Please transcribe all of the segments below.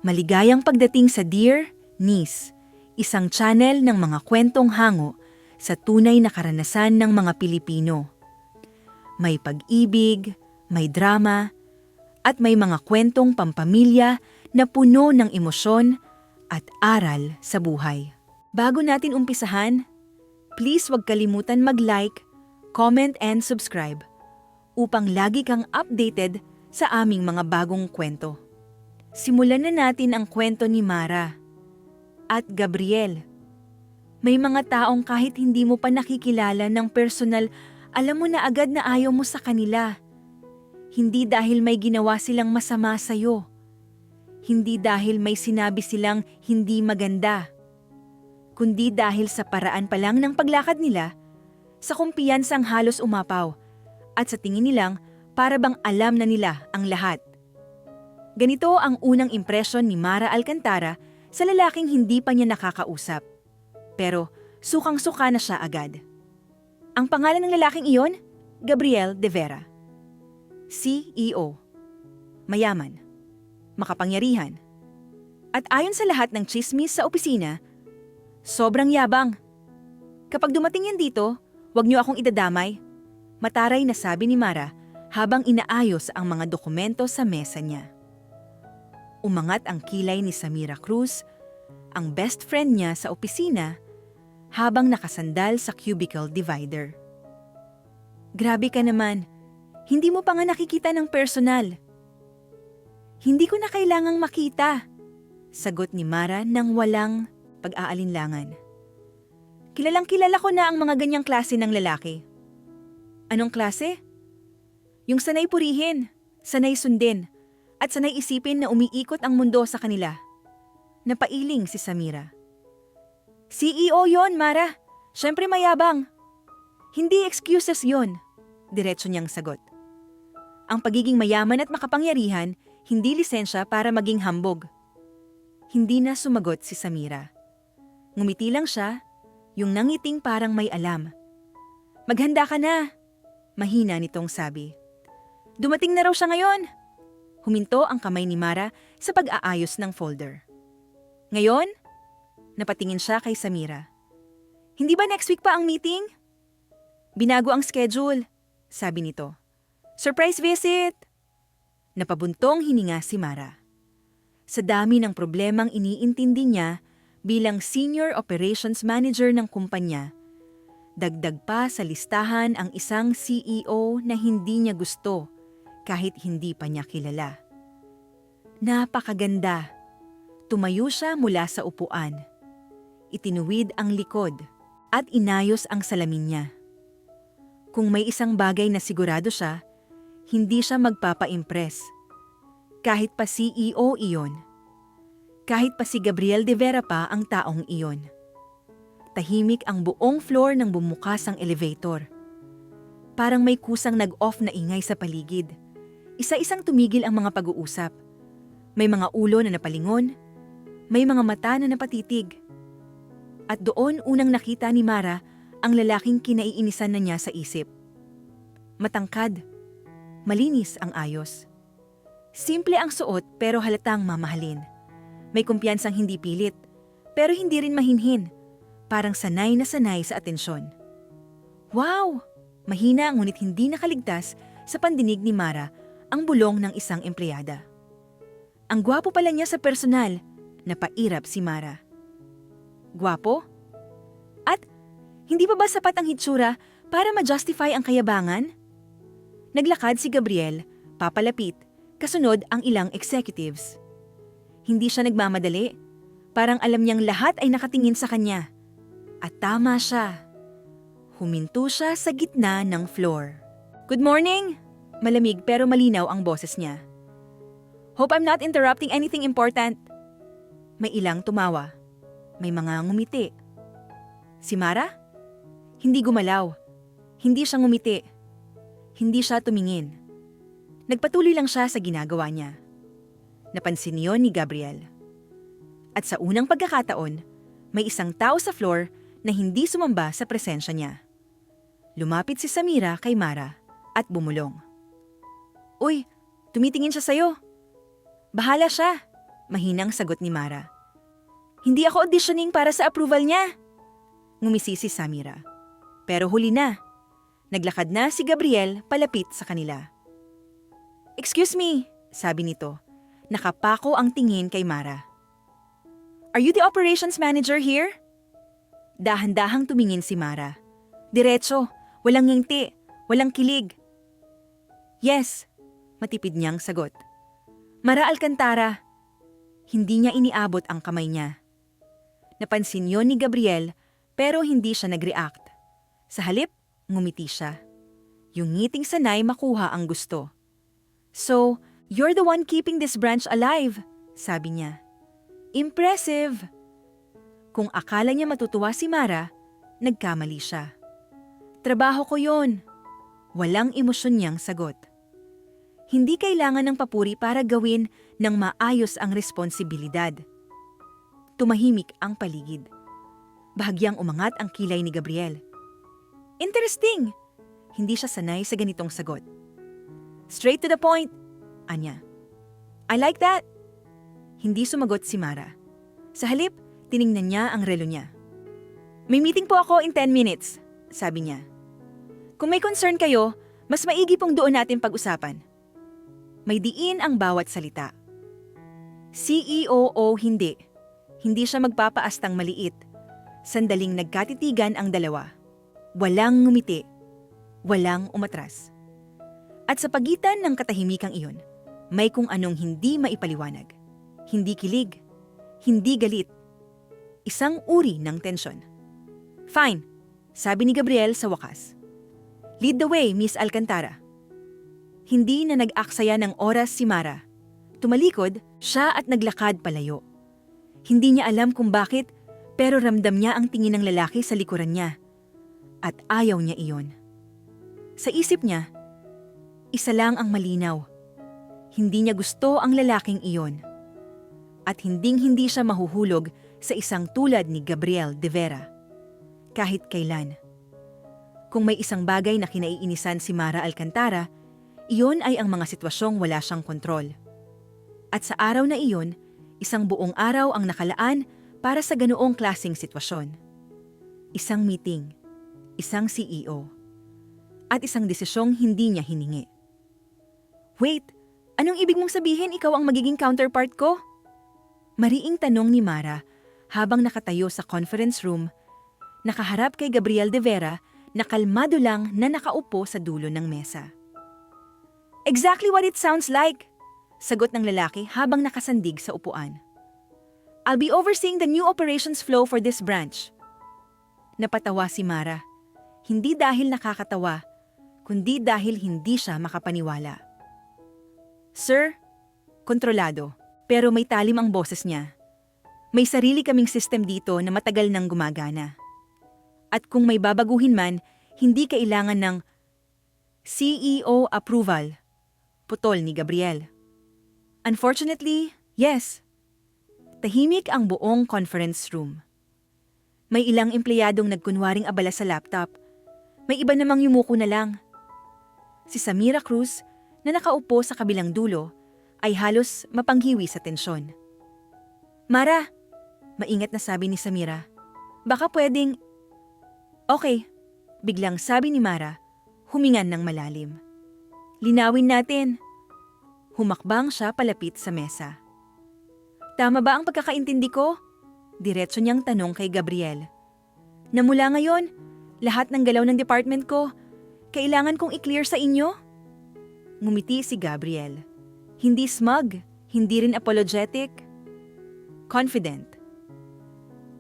Maligayang pagdating sa Dear Niece, isang channel ng mga kwentong hango sa tunay na karanasan ng mga Pilipino. May pag-ibig, may drama, at may mga kwentong pampamilya na puno ng emosyon at aral sa buhay. Bago natin umpisahan, please huwag kalimutan mag-like, comment and subscribe upang lagi kang updated sa aming mga bagong kwento. Simulan na natin ang kwento ni Mara at Gabriel. May mga taong kahit hindi mo pa nakikilala ng personal, alam mo na agad na ayaw mo sa kanila. Hindi dahil may ginawa silang masama sa'yo. Hindi dahil may sinabi silang hindi maganda. Kundi dahil sa paraan pa lang ng paglakad nila, sa kumpiyansang halos umapaw, at sa tingin nilang para bang alam na nila ang lahat. Ganito ang unang impresyon ni Mara Alcantara sa lalaking hindi pa niya nakakausap. Pero sukang-suka na siya agad. Ang pangalan ng lalaking iyon, Gabriel de Vera. CEO. Mayaman. Makapangyarihan. At ayon sa lahat ng tsismis sa opisina, sobrang yabang. Kapag dumating yan dito, huwag niyo akong idadamay. Mataray na sabi ni Mara habang inaayos ang mga dokumento sa mesa niya. Umangat ang kilay ni Samira Cruz, ang best friend niya sa opisina, habang nakasandal sa cubicle divider. Grabe ka naman, hindi mo pa nga nakikita ng personal. Hindi ko na kailangang makita, sagot ni Mara nang walang pag-aalinlangan. Kilalang kilala ko na ang mga ganyang klase ng lalaki. Anong klase? Yung sanay purihin, sanay sundin, at sanay isipin na umiikot ang mundo sa kanila. Napailing si Samira. CEO yon, Mara. Siyempre mayabang. Hindi excuses yon, diretso niyang sagot. Ang pagiging mayaman at makapangyarihan, hindi lisensya para maging hambog. Hindi na sumagot si Samira. Ngumiti lang siya, yung nangiting parang may alam. Maghanda ka na. Mahina nitong sabi. Dumating na raw siya ngayon. Huminto ang kamay ni Mara sa pag-aayos ng folder. Ngayon? Napatingin siya kay Samira. Hindi ba next week pa ang meeting? Binago ang schedule, sabi nito. Surprise visit! Napabuntong hininga si Mara. Sa dami ng problemang iniintindi niya bilang Senior Operations Manager ng kumpanya, dagdag pa sa listahan ang isang CEO na hindi niya gusto kahit hindi pa niya kilala. Napakaganda. Tumayo siya mula sa upuan. Itinuwid ang likod at inayos ang salamin niya. Kung may isang bagay na sigurado siya, hindi siya magpapa-impress. Kahit pa CEO iyon. Kahit pa si Gabriel de Vera pa ang taong iyon. Tahimik ang buong floor nang bumukas ang elevator. Parang may kusang nag-off na ingay sa paligid. Isa-isang tumigil ang mga pag-uusap. May mga ulo na napalingon, may mga mata na napatitig. At doon unang nakita ni Mara ang lalaking kinaiinisan na niya sa isip. Matangkad, malinis ang ayos. Simple ang suot pero halatang mamahalin. May kumpiyansang hindi pilit, pero hindi rin mahinhin. Parang sanay na sanay sa atensyon. Wow! Mahina ngunit hindi nakaligtas sa pandinig ni Mara ang bulong ng isang empleyada. Ang gwapo pala niya sa personal, napairap si Mara. Gwapo? At hindi pa ba sapat ang hitsura para ma-justify ang kayabangan? Naglakad si Gabriel, papalapit, kasunod ang ilang executives. Hindi siya nagmamadali, parang alam niyang lahat ay nakatingin sa kanya. At tama siya. Huminto siya sa gitna ng floor. Good morning! Malamig pero malinaw ang boses niya. Hope I'm not interrupting anything important. May ilang tumawa. May mga ngumiti. Si Mara? Hindi gumalaw. Hindi siya ngumiti. Hindi siya tumingin. Nagpatuloy lang siya sa ginagawa niya. Napansin niyon ni Gabriel. At sa unang pagkakataon, may isang tao sa floor na hindi sumamba sa presensya niya. Lumapit si Samira kay Mara at bumulong. Uy, tumitingin siya sa'yo. Bahala siya. Mahinang sagot ni Mara. Hindi ako auditioning para sa approval niya. Ngumisi si Samira. Pero huli na. Naglakad na si Gabriel palapit sa kanila. Excuse me, sabi nito. Nakapako ang tingin kay Mara. Are you the operations manager here? Dahan-dahang tumingin si Mara. Diretso, walang ngingti, walang kilig. Yes, matipid niyang sagot. Mara Alcantara. Hindi niya iniabot ang kamay niya. Napansin yon ni Gabriel pero hindi siya nag-react. Sa halip, ngumiti siya. Yung ngiting sanay makuha ang gusto. So, you're the one keeping this branch alive, sabi niya. Impressive! Kung akala niya matutuwa si Mara, nagkamali siya. Trabaho ko yon. Walang emosyon niyang sagot. Hindi kailangan ng papuri para gawin ng maayos ang responsibilidad. Tumahimik ang paligid. Bahagyang umangat ang kilay ni Gabriel. Interesting! Hindi siya sanay sa ganitong sagot. Straight to the point, anya. I like that. Hindi sumagot si Mara. Sa halip, tiningnan niya ang relo niya. May meeting po ako in 10 minutes, sabi niya. Kung may concern kayo, mas maigi pong doon natin pag-usapan. May diin ang bawat salita. CEO o hindi. Hindi siya magpapaastang maliit. Sandaling nagkatitigan ang dalawa. Walang ngumiti. Walang umatras. At sa pagitan ng katahimikang iyon, may kung anong hindi maipaliwanag. Hindi kilig. Hindi galit. Isang uri ng tensyon. Fine, sabi ni Gabriel sa wakas. Lead the way, Miss Alcantara. Hindi na nag-aksaya ng oras si Mara. Tumalikod siya at naglakad palayo. Hindi niya alam kung bakit, pero ramdam niya ang tingin ng lalaki sa likuran niya. At ayaw niya iyon. Sa isip niya, isa lang ang malinaw. Hindi niya gusto ang lalaking iyon. At hinding-hindi siya mahuhulog sa isang tulad ni Gabriel de Vera. Kahit kailan. Kung may isang bagay na kinaiinisan si Mara Alcantara, iyon ay ang mga sitwasyong wala siyang kontrol. At sa araw na iyon, isang buong araw ang nakalaan para sa ganoong klaseng sitwasyon. Isang meeting, isang CEO, at isang desisyong hindi niya hiningi. Wait, anong ibig mong sabihin ikaw ang magiging counterpart ko? Mariing tanong ni Mara habang nakatayo sa conference room, nakaharap kay Gabriel de Vera na kalmado lang na nakaupo sa dulo ng mesa. Exactly what it sounds like, sagot ng lalaki habang nakasandig sa upuan. I'll be overseeing the new operations flow for this branch. Napatawa si Mara, hindi dahil nakakatawa, kundi dahil hindi siya makapaniwala. Sir, kontrolado, pero may talim ang boses niya. May sarili kaming system dito na matagal nang gumagana. At kung may babaguhin man, hindi kailangan ng CEO approval. Putol ni Gabriel. Unfortunately, yes. Tahimik ang buong conference room. May ilang empleyadong nagkunwaring abala sa laptop. May iba namang yumuko na lang. Si Samira Cruz, na nakaupo sa kabilang dulo, ay halos mapanghiwi sa tensyon. Mara, maingat na sabi ni Samira. Baka pwedeng... Okay, biglang sabi ni Mara, humingan ng malalim. Linawin natin. Humakbang siya palapit sa mesa. Tama ba ang pagkakaintindi ko? Diretso niyang tanong kay Gabriel. Na mula ngayon, lahat ng galaw ng department ko, kailangan kong i-clear sa inyo? Ngumiti si Gabriel. Hindi smug, hindi rin apologetic. Confident.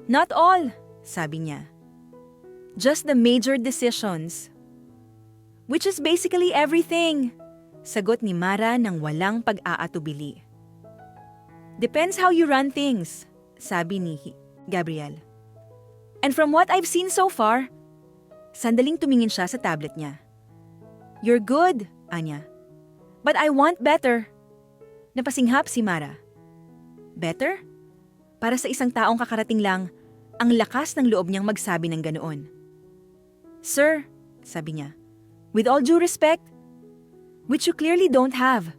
Not all, sabi niya. Just the major decisions. Which is basically everything, sagot ni Mara nang walang pag-aatubili. Depends how you run things, sabi ni Gabriel. And from what I've seen so far, sandaling tumingin siya sa tablet niya. You're good, Anya. But I want better. Napasinghap si Mara. Better? Para sa isang taong kakarating lang, ang lakas ng loob niyang magsabi ng ganoon. Sir, sabi niya, with all due respect, which you clearly don't have,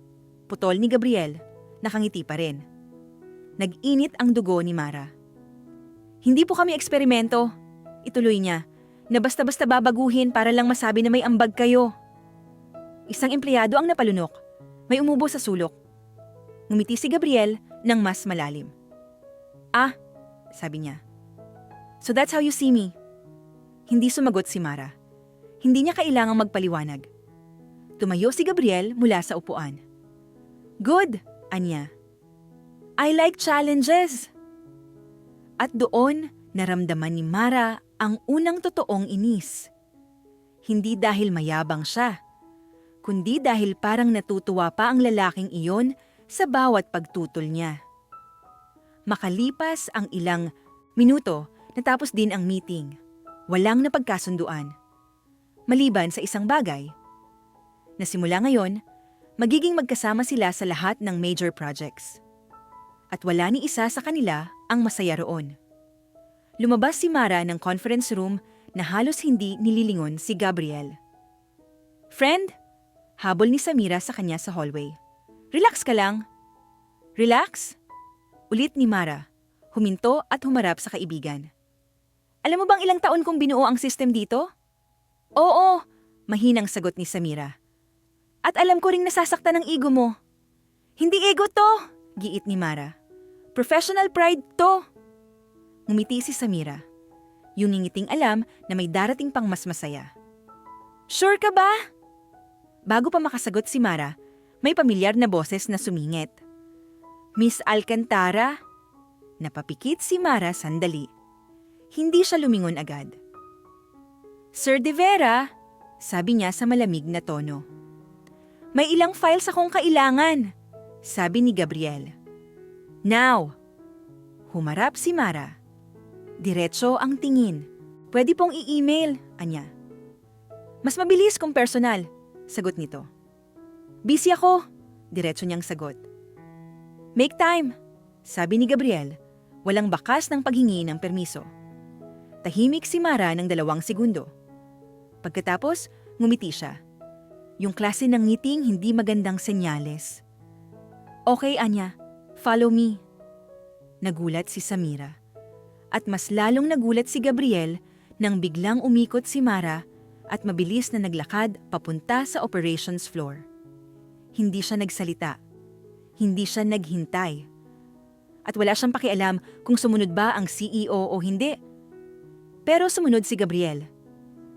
putol ni Gabriel, nakangiti pa rin. Nag-init ang dugo ni Mara. Hindi po kami eksperimento, ituloy niya, na basta-basta babaguhin para lang masabi na may ambag kayo. Isang empleyado ang napalunok. May umubo sa sulok. Ngumiti si Gabriel ng mas malalim. Ah, sabi niya. So that's how you see me. Hindi sumagot si Mara. Hindi niya kailangang magpaliwanag. Tumayo si Gabriel mula sa upuan. Good, anya. I like challenges. At doon, naramdaman ni Mara ang unang totoong inis. Hindi dahil mayabang siya, kundi dahil parang natutuwa pa ang lalaking iyon sa bawat pagtutol niya. Makalipas ang ilang minuto, natapos din ang meeting. Walang napagkasunduan. Maliban sa isang bagay. Na simula ngayon, magiging magkasama sila sa lahat ng major projects. At wala ni isa sa kanila ang masaya roon. Lumabas si Mara ng conference room na halos hindi nililingon si Gabriel. Friend, habol ni Samira sa kanya sa hallway. Relax ka lang. Relax? Ulit ni Mara, huminto at humarap sa kaibigan. Alam mo bang ilang taon kong binuo ang system dito? Oo, mahinang sagot ni Samira. At alam ko ring nasasaktan ang ego mo. Hindi ego to, giit ni Mara. Professional pride to. Ngumiti si Samira. Yung ningiting alam na may darating pang mas masaya. Sure ka ba? Bago pa makasagot si Mara, may pamilyar na boses na sumingit. Miss Alcantara? Napapikit si Mara sandali. Hindi siya lumingon agad. Sir De Vera, sabi niya sa malamig na tono. May ilang files akong kailangan, sabi ni Gabriel. Now! Humarap si Mara. Diretso ang tingin. Pwede pong i-email, anya. Mas mabilis kung personal, sagot nito. Busy ako, diretso niyang sagot. Make time, sabi ni Gabriel, walang bakas ng paghingi ng permiso. Tahimik si Mara ng 2 segundo. Pagkatapos, ngumiti siya. Yung klase ng ngiting hindi magandang senyales. Okay, anya. Follow me. Nagulat si Samira. At mas lalong nagulat si Gabriel nang biglang umikot si Mara at mabilis na naglakad papunta sa operations floor. Hindi siya nagsalita. Hindi siya naghintay. At wala siyang pakialam kung sumunod ba ang CEO o hindi. Pero sumunod si Gabriel.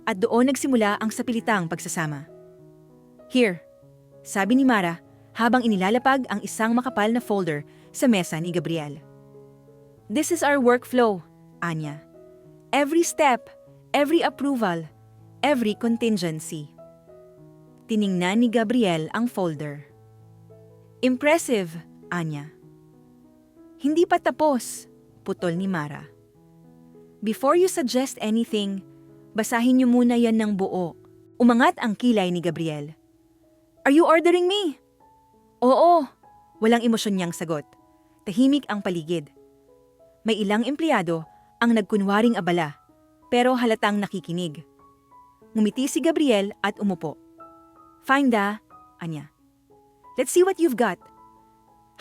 At doon nagsimula ang sapilitang pagsasama. Here, sabi ni Mara, habang inilalapag ang isang makapal na folder sa mesa ni Gabriel. This is our workflow, anya. Every step, every approval, every contingency. Tiningnan ni Gabriel ang folder. Impressive, anya. Hindi pa tapos, putol ni Mara. Before you suggest anything, basahin niyo muna yan ng buo. Umangat ang kilay ni Gabriel. Are you ordering me? Oo, walang emosyon niyang sagot. Tahimik ang paligid. May ilang empleyado ang nagkunwaring abala, pero halatang nakikinig. Ngumiti si Gabriel at umupo. Fine da, anya. Let's see what you've got.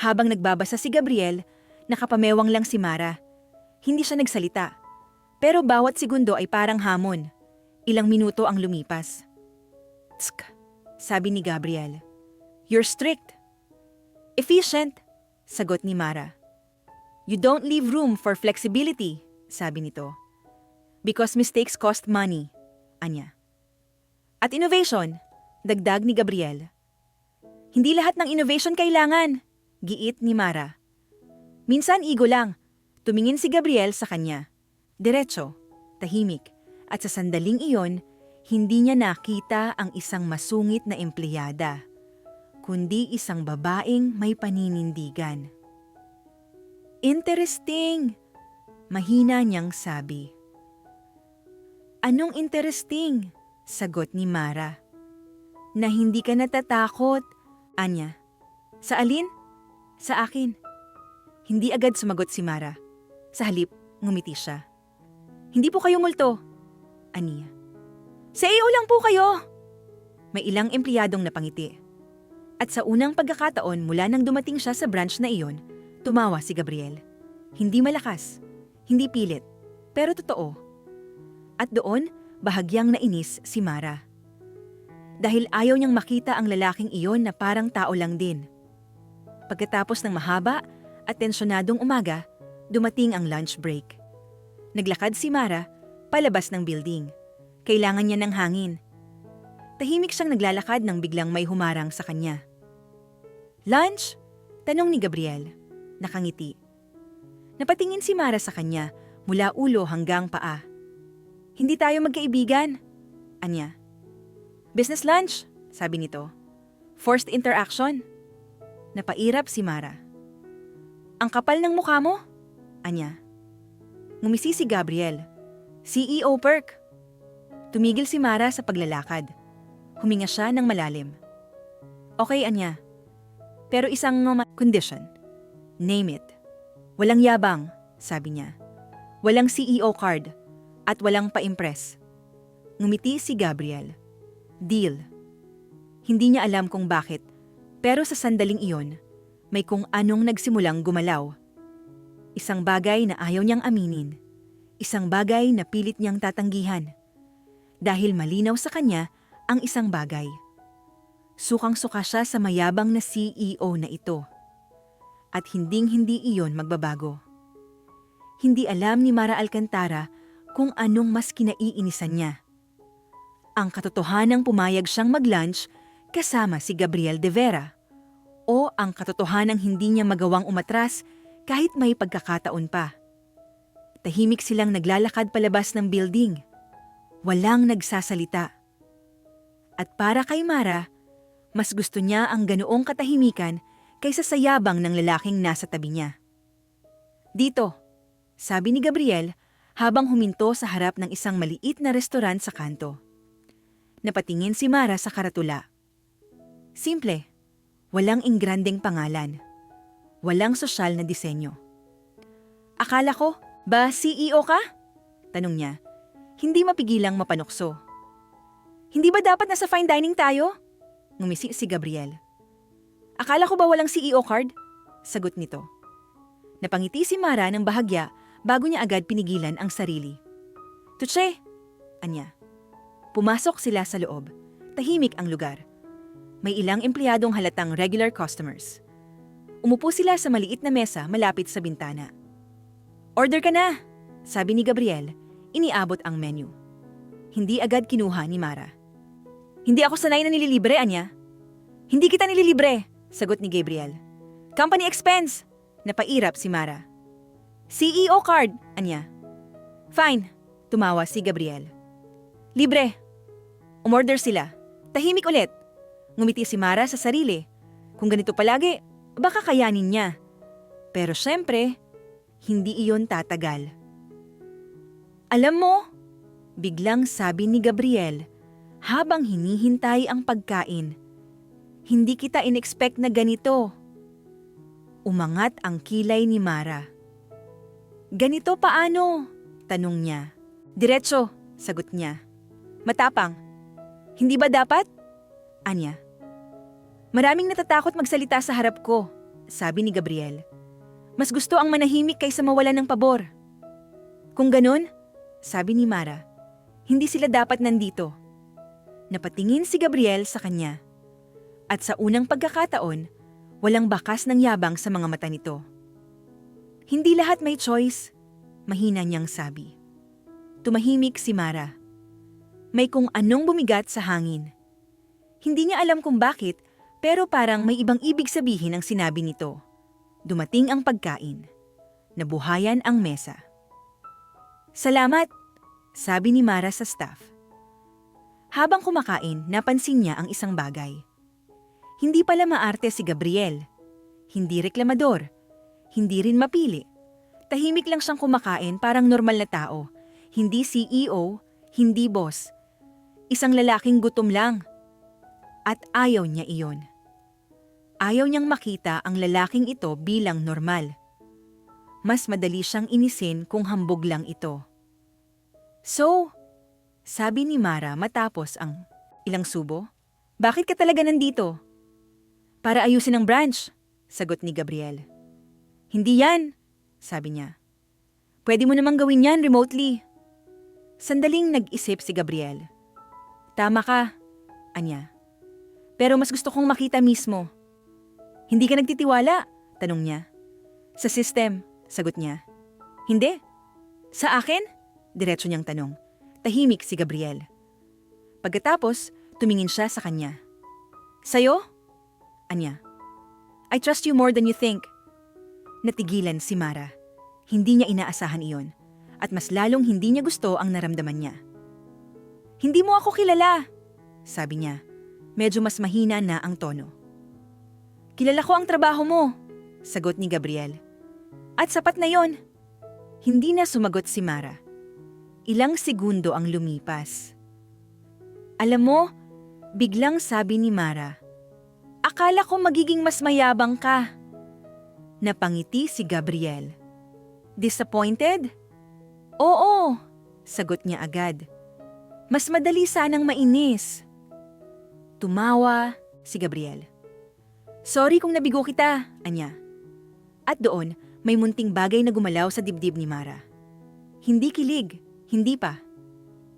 Habang nagbabasa si Gabriel, nakapamewang lang si Mara. Hindi siya nagsalita, pero bawat segundo ay parang hamon. Ilang minuto ang lumipas. Tsk, sabi ni Gabriel. You're strict. Efficient, sagot ni Mara. You don't leave room for flexibility, sabi nito. Because mistakes cost money, anya. At innovation, dagdag ni Gabriel. Hindi lahat ng innovation kailangan, giit ni Mara. Minsan ego lang, tumingin si Gabriel sa kanya. Diretso, tahimik, at sa sandaling iyon, hindi niya nakita ang isang masungit na empleyada, kundi isang babaeng may paninindigan. Interesting, mahina niyang sabi. Anong interesting? Sagot ni Mara. Na hindi ka natatakot, anya. Sa alin? Sa akin. Hindi agad sumagot si Mara. Sa halip, ngumiti siya. Hindi po kayo multo, aniya. Sa iyo lang po kayo. May ilang empleyadong napangiti. At sa unang pagkakataon mula nang dumating siya sa branch na iyon, Tumawa si Gabriel. Hindi malakas, hindi pilit, pero totoo. At doon, bahagyang nainis si Mara. Dahil ayaw niyang makita ang lalaking iyon na parang tao lang din. Pagkatapos ng mahaba at tensyonadong umaga, dumating ang lunch break. Naglakad si Mara palabas ng building. Kailangan niya ng hangin. Tahimik siyang naglalakad nang biglang may humarang sa kanya. "Lunch?" tanong ni Gabriel. Nakangiti. Napatingin si Mara sa kanya mula ulo hanggang paa. "Hindi tayo magkaibigan," anya. "Business lunch," sabi nito. "Forced interaction." Napairap si Mara. "Ang kapal ng mukha mo," anya. Ngumisi si Gabriel. "CEO perk." Tumigil si Mara sa paglalakad. Huminga siya ng malalim. "Okay, anya. Pero isang condition. Name it." "Walang yabang," sabi niya. "Walang CEO card at walang pa-impress." Ngumiti si Gabriel. Deal. Hindi niya alam kung bakit, pero sa sandaling iyon, may kung anong nagsimulang gumalaw. Isang bagay na ayaw niyang aminin. Isang bagay na pilit niyang tatanggihan. Dahil malinaw sa kanya ang isang bagay. Sukang-suka siya sa mayabang na CEO na ito. At hinding-hindi iyon magbabago. Hindi alam ni Mara Alcantara kung anong mas kinaiinisan niya. Ang katotohanang pumayag siyang mag-lunch kasama si Gabriel de Vera, o ang katotohanang hindi niya magawang umatras kahit may pagkakataon pa. Tahimik silang naglalakad palabas ng building. Walang nagsasalita. At para kay Mara, mas gusto niya ang ganoong katahimikan kaysa sa yabang ng lalaking nasa tabi niya. "Dito," sabi ni Gabriel habang huminto sa harap ng isang maliit na restaurant sa kanto. Napatingin si Mara sa karatula. Simple, walang ingrandeng pangalan, walang sosyal na disenyo. "Akala ko, ba CEO ka?" tanong niya, hindi mapigilang mapanukso. "Hindi ba dapat nasa fine dining tayo?" Ngumisi si Gabriel. "Akala ko ba walang CEO card?" sagot nito. Napangiti si Mara ng bahagya bago niya agad pinigilan ang sarili. "Tutse," anya. Pumasok sila sa loob. Tahimik ang lugar. May ilang empleyadong halatang regular customers. Umupo sila sa maliit na mesa malapit sa bintana. "Order ka na," sabi ni Gabriel, iniabot ang menu. Hindi agad kinuha ni Mara. "Hindi ako sanay na nililibre, anya." "Hindi kita nililibre," sagot ni Gabriel. "Company expense," napairap si Mara. "CEO card, anya." "Fine," tumawa si Gabriel. "Libre." Umorder sila. Tahimik ulit. Ngumiti si Mara sa sarili. Kung ganito palagi, baka kayanin niya. Pero syempre, hindi iyon tatagal. "Alam mo," biglang sabi ni Gabriel habang hinihintay ang pagkain, "hindi kita in-expect na ganito." Umangat ang kilay ni Mara. "Ganito paano?" tanong niya. "Diretso," sagot niya. "Matapang. Hindi ba dapat?" anya. "Maraming natatakot magsalita sa harap ko," sabi ni Gabriel. "Mas gusto ang manahimik kaysa mawalan ng pabor." "Kung ganun," sabi ni Mara, "hindi sila dapat nandito." Napatingin si Gabriel sa kanya. At sa unang pagkakataon, walang bakas ng yabang sa mga mata nito. "Hindi lahat may choice," mahina niyang sabi. Tumahimik si Mara. May kung anong bumigat sa hangin. Hindi niya alam kung bakit, pero parang may ibang ibig sabihin ang sinabi nito. Dumating ang pagkain. Nabuhayan ang mesa. "Salamat," sabi ni Mara sa staff. Habang kumakain, napansin niya ang isang bagay. Hindi pala maarte si Gabriel. Hindi reklamador. Hindi rin mapili. Tahimik lang siyang kumakain parang normal na tao. Hindi CEO, hindi boss. Isang lalaking gutom lang. At ayaw niya iyon. Ayaw niyang makita ang lalaking ito bilang normal. Mas madali siyang inisin kung hambog lang ito. "So," sabi ni Mara matapos ang ilang subo, "bakit ka talaga nandito?" "Para ayusin ang branch," sagot ni Gabriel. Hindi yan, sabi niya. Pwede mo namang gawin yan remotely. Sandaling nag-isip si Gabriel. Tama ka, anya. Pero mas gusto kong makita mismo. Hindi ka nagtitiwala? Tanong niya. Sa system, sagot niya. Hindi. Sa akin? Diretso niyang tanong. Tahimik si Gabriel. Pagkatapos, tumingin siya sa kanya. Sayo? Anya. I trust you more than you think. Natigilan si Mara. Hindi niya inaasahan iyon. At mas lalong hindi niya gusto ang naramdaman niya. Hindi mo ako kilala, sabi niya. Medyo mas mahina na ang tono. Kilala ko ang trabaho mo, sagot ni Gabriel. At sapat na yon. Hindi na sumagot si Mara. Ilang segundo ang lumipas. Alam mo, biglang sabi ni Mara, akala ko magiging mas mayabang ka. Napangiti si Gabriel. Disappointed? Oo, sagot niya agad. Mas madali sanang mainis. Tumawa si Gabriel. Sorry kung nabigo kita, anya. At doon, may munting bagay na gumalaw sa dibdib ni Mara. Hindi kilig, hindi pa.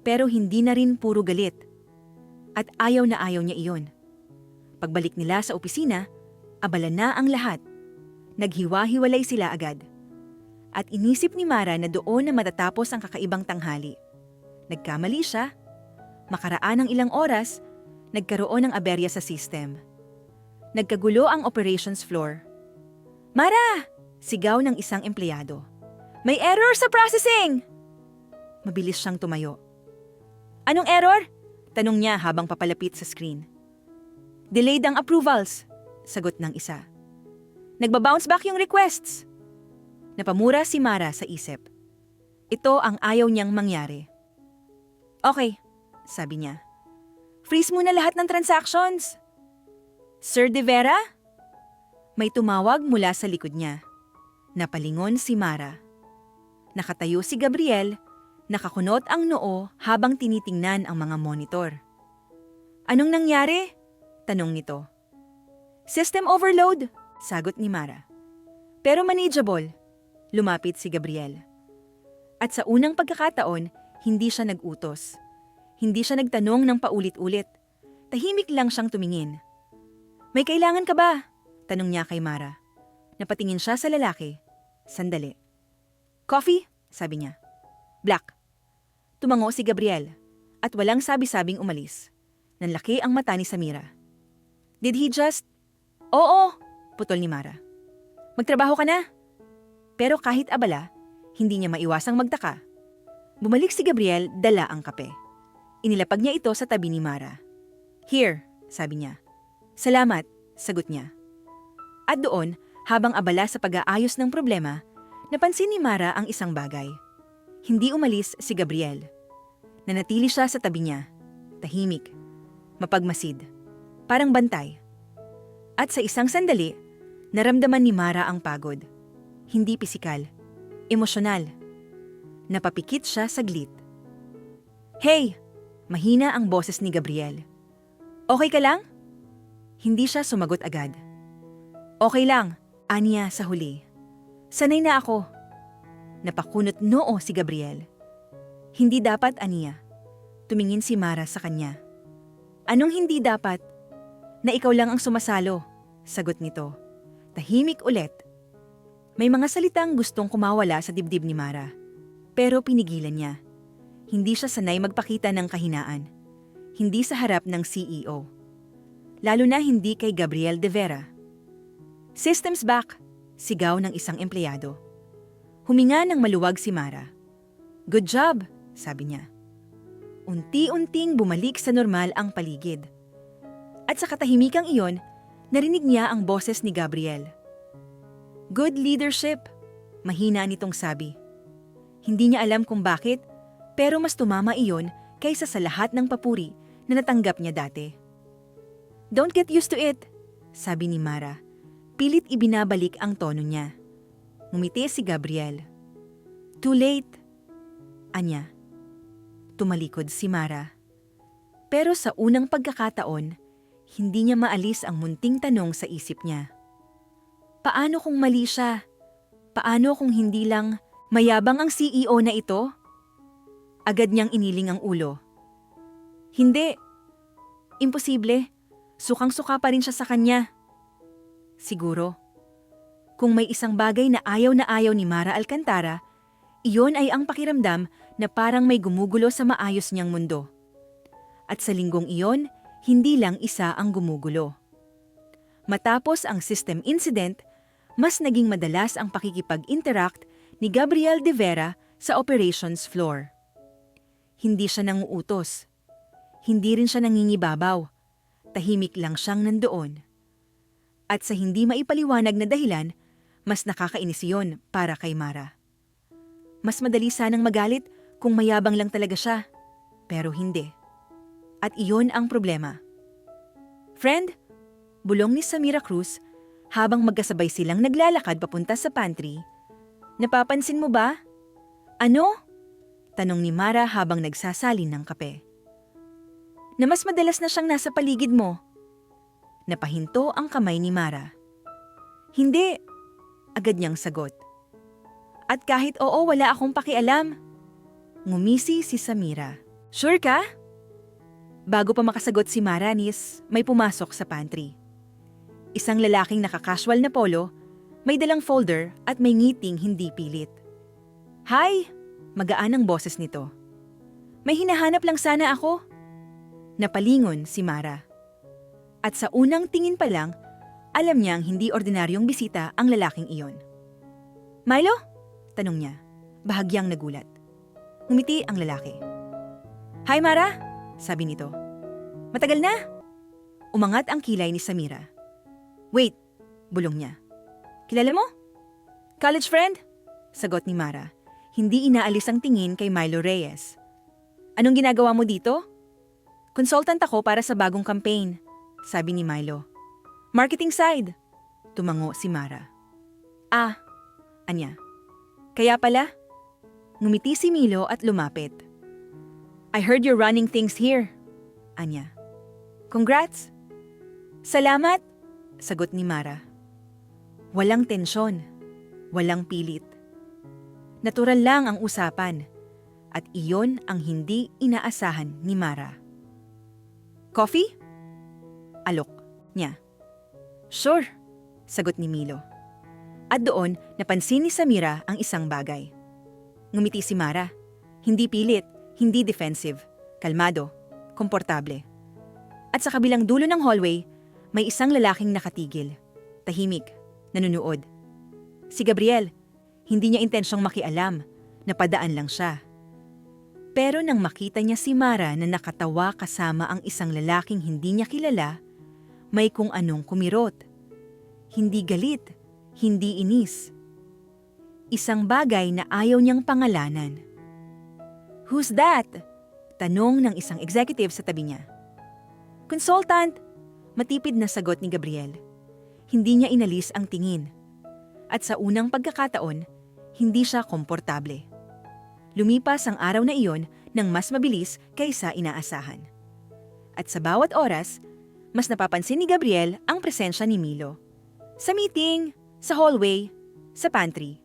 Pero hindi na rin puro galit. At ayaw na ayaw niya iyon. Pagbalik nila sa opisina, abala na ang lahat. Naghiwa-hiwalay sila agad. At inisip ni Mara na doon na matatapos ang kakaibang tanghali. Nagkamali siya. Makaraan ng ilang oras, nagkaroon ng aberya sa system. Nagkagulo ang operations floor. Mara! Sigaw ng isang empleyado. May error sa processing! Mabilis siyang tumayo. Anong error? Tanong niya habang papalapit sa screen. Delayed ang approvals, sagot ng isa. Nagbabounce back yung requests. Napamura si Mara sa isip. Ito ang ayaw niyang mangyari. Okay, sabi niya. Freeze muna lahat ng transactions. Sir De Vera? May tumawag mula sa likod niya. Napalingon si Mara. Nakatayo si Gabriel, nakakunot ang noo habang tinitingnan ang mga monitor. Anong nangyari? Tanong nito. System overload, sagot ni Mara. Pero manageable. Lumapit si Gabriel. At sa unang pagkakataon, hindi siya nag-utos. Hindi siya nagtanong ng paulit-ulit. Tahimik lang siyang tumingin. May kailangan ka ba? Tanong niya kay Mara. Napatingin siya sa lalaki. Sandali. Coffee? Sabi niya. Black. Tumango si Gabriel at walang sabi-sabing umalis. Nanlaki ang mata ni Samira. Did he just... Oo, putol ni Mara. Magtrabaho ka na? Pero kahit abala, hindi niya maiwasang magtaka. Bumalik si Gabriel, dala ang kape. Inilapag niya ito sa tabi ni Mara. Here, sabi niya. Salamat, sagot niya. At doon, habang abala sa pag-aayos ng problema, napansin ni Mara ang isang bagay. Hindi umalis si Gabriel. Nanatili siya sa tabi niya. Tahimik. Mapagmasid. Parang bantay. At sa isang sandali, naramdaman ni Mara ang pagod. Hindi pisikal. Emosyonal. Napapikit siya saglit. Hey! Mahina ang boses ni Gabriel. Okay ka lang? Hindi siya sumagot agad. Okay lang, aniya sa huli. Sanay na ako. Napakunot noo si Gabriel. Hindi dapat, aniya. Tumingin si Mara sa kanya. Anong hindi dapat? Na ikaw lang ang sumasalo, sagot nito. Tahimik ulit. May mga salitang gustong kumawala sa dibdib ni Mara. Pero pinigilan niya. Hindi siya sanay magpakita ng kahinaan. Hindi sa harap ng CEO. Lalo na hindi kay Gabriel De Vera. Systems back, sigaw ng isang empleyado. Huminga ng maluwag si Mara. Good job, sabi niya. Unti-unting bumalik sa normal ang paligid. At sa katahimikang iyon, narinig niya ang boses ni Gabriel. Good leadership, mahina nitong sabi. Hindi niya alam kung bakit, pero mas tumama iyon kaysa sa lahat ng papuri na natanggap niya dati. Don't get used to it, sabi ni Mara. Pilit ibinabalik ang tono niya. Ngumiti si Gabriel. Too late, anya. Tumalikod si Mara. Pero sa unang pagkakataon, hindi niya maalis ang munting tanong sa isip niya. Paano kung mali siya? Paano kung hindi lang mayabang ang CEO na ito? Agad niyang iniling ang ulo. Hindi. Imposible. Sukang-suka pa rin siya sa kanya. Siguro. Kung may isang bagay na ayaw ni Mara Alcantara, iyon ay ang pakiramdam na parang may gumugulo sa maayos niyang mundo. At sa linggong iyon, hindi lang isa ang gumugulo. Matapos ang system incident, mas naging madalas ang pakikipag-interact ni Gabriel de Vera sa operations floor. Hindi siya nanguutos. Hindi rin siya nangingibabaw. Tahimik lang siyang nandoon. At sa hindi maipaliwanag na dahilan, mas nakakainis iyon para kay Mara. Mas madali sanang magalit kung mayabang lang talaga siya, pero hindi. At iyon ang problema. Friend, bulong ni Samira Cruz habang magkasabay silang naglalakad papunta sa pantry. Napapansin mo ba? Ano? Tanong ni Mara habang nagsasalin ng kape. Na mas madalas na siyang nasa paligid mo. Napahinto ang kamay ni Mara. Hindi, agad niyang sagot. At kahit oo, wala akong pakialam. Ngumisi si Samira. Sure ka? Bago pa makasagot si Mara, may pumasok sa pantry. Isang lalaking nakakasual na polo, may dalang folder at may ngiting hindi pilit. Hi! Magaan ang boses nito. May hinahanap lang sana ako. Napalingon si Mara. At sa unang tingin pa lang, alam niyang hindi ordinaryong bisita ang lalaking iyon. Milo? Tanong niya, bahagyang nagulat. Ngumiti ang lalaki. Hi Mara, sabi nito. Matagal na? Umangat ang kilay ni Samira. Wait, bulong niya. Kilala mo? College friend? Sagot ni Mara. Hindi inaalis ang tingin kay Milo Reyes. Anong ginagawa mo dito? Consultant ako para sa bagong campaign, sabi ni Milo. Marketing side, tumango si Mara. Ah, anya. Kaya pala? Ngumiti si Milo at lumapit. I heard you're running things here, anya. Congrats! Salamat, sagot ni Mara. Walang tensyon, walang pilit. Natural lang ang usapan, at iyon ang hindi inaasahan ni Mara. Coffee? Alok niya. Sure, sagot ni Milo. At doon, napansin ni Samira ang isang bagay. Ngumiti si Mara. Hindi pilit, hindi defensive, kalmado, komportable. At sa kabilang dulo ng hallway, may isang lalaking nakatigil, tahimik, nanunood. Si Gabriel. Hindi niya intensyong makialam, napadaan lang siya. Pero nang makita niya si Mara na nakatawa kasama ang isang lalaking hindi niya kilala, may kung anong kumirot. Hindi galit, hindi inis. Isang bagay na ayaw niyang pangalanan. Who's that? Tanong ng isang executive sa tabi niya. Consultant, matipid na sagot ni Gabriel. Hindi niya inalis ang tingin. At sa unang pagkakataon, hindi siya komportable. Lumipas ang araw na iyon nang mas mabilis kaysa inaasahan. At sa bawat oras, mas napapansin ni Gabriel ang presensya ni Milo. Sa meeting, sa hallway, sa pantry.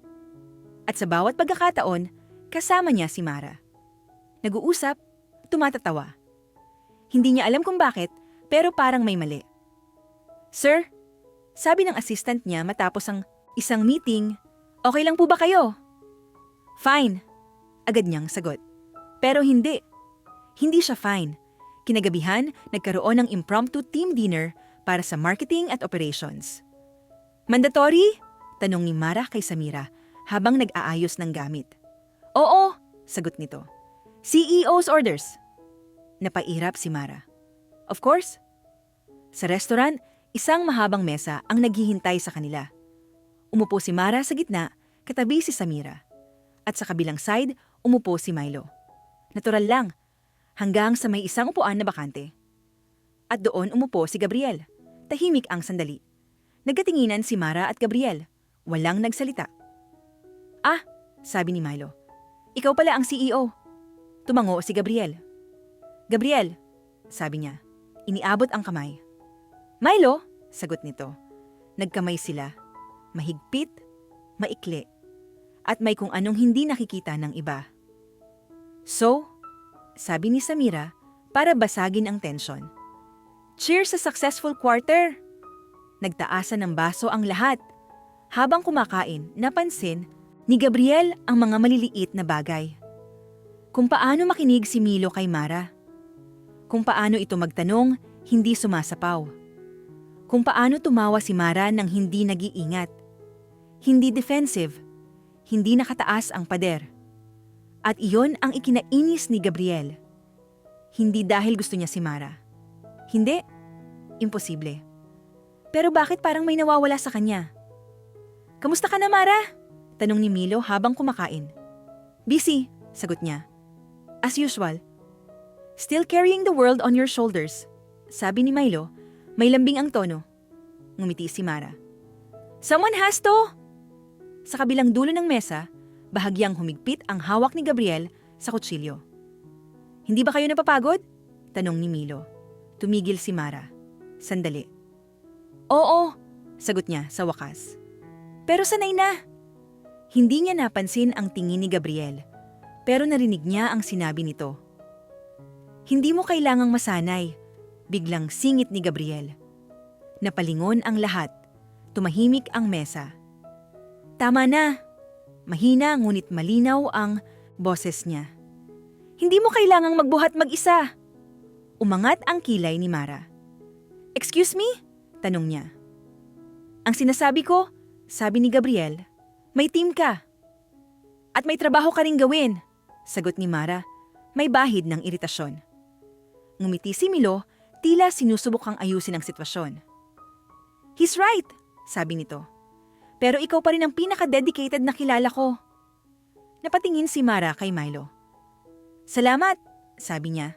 At sa bawat pagkakataon, kasama niya si Mara. Nag-uusap, tumatatawa. Hindi niya alam kung bakit, pero parang may mali. Sir, sabi ng assistant niya matapos ang isang meeting, okay lang po ba kayo? Fine, agad niyang sagot. Pero hindi. Hindi siya fine. Kinagabihan, nagkaroon ng impromptu team dinner para sa marketing at operations. Mandatory? Tanong ni Mara kay Samira habang nag-aayos ng gamit. Oo, sagot nito. CEO's orders. Napairap si Mara. Of course. Sa restaurant, isang mahabang mesa ang naghihintay sa kanila. Umupo si Mara sa gitna, katabi si Samira. At sa kabilang side, umupo si Milo. Natural lang, hanggang sa may isang upuan na bakante. At doon umupo si Gabriel. Tahimik ang sandali. Nagkatinginan si Mara at Gabriel. Walang nagsalita. Ah, sabi ni Milo. Ikaw pala ang CEO. Tumango si Gabriel. Gabriel, sabi niya. Iniabot ang kamay. Milo, sagot nito. Nagkamay sila. Mahigpit, maikli, at may kung anong hindi nakikita ng iba. So, sabi ni Samira para basagin ang tensyon. Cheers sa successful quarter! Nagtaasan ng baso ang lahat. Habang kumakain, napansin ni Gabriel ang mga maliliit na bagay. Kung paano makinig si Milo kay Mara. Kung paano ito magtanong, hindi sumasapaw. Kung paano tumawa si Mara nang hindi nag-iingat. Hindi defensive, hindi nakataas ang pader. At iyon ang ikinainis ni Gabriel. Hindi dahil gusto niya si Mara. Hindi, imposible. Pero bakit parang may nawawala sa kanya? Kamusta ka na, Mara? Tanong ni Milo habang kumakain. Busy, sagot niya. As usual. Still carrying the world on your shoulders. Sabi ni Milo, may lambing ang tono. Ngumiti si Mara. Someone has to! Sa kabilang dulo ng mesa, bahagyang humigpit ang hawak ni Gabriel sa kutsilyo. Hindi ba kayo napapagod? Tanong ni Milo. Tumigil si Mara. Sandali. Oo, sagot niya sa wakas. Pero sanay na. Hindi niya napansin ang tingin ni Gabriel, pero narinig niya ang sinabi nito. Hindi mo kailangang masanay, biglang singit ni Gabriel. Napalingon ang lahat, tumahimik ang mesa. Tama na. Mahina ngunit malinaw ang boses niya. Hindi mo kailangang magbuhat mag-isa. Umangat ang kilay ni Mara. Excuse me? Tanong niya. Ang sinasabi ko, sabi ni Gabriel, may team ka. At may trabaho ka ring gawin, sagot ni Mara, may bahid ng iritasyon. Ngumiti si Milo, tila sinusubok ang ayusin ang sitwasyon. He's right, sabi nito. Pero ikaw pa rin ang pinaka-dedicated na kilala ko. Napatingin si Mara kay Milo. Salamat, sabi niya.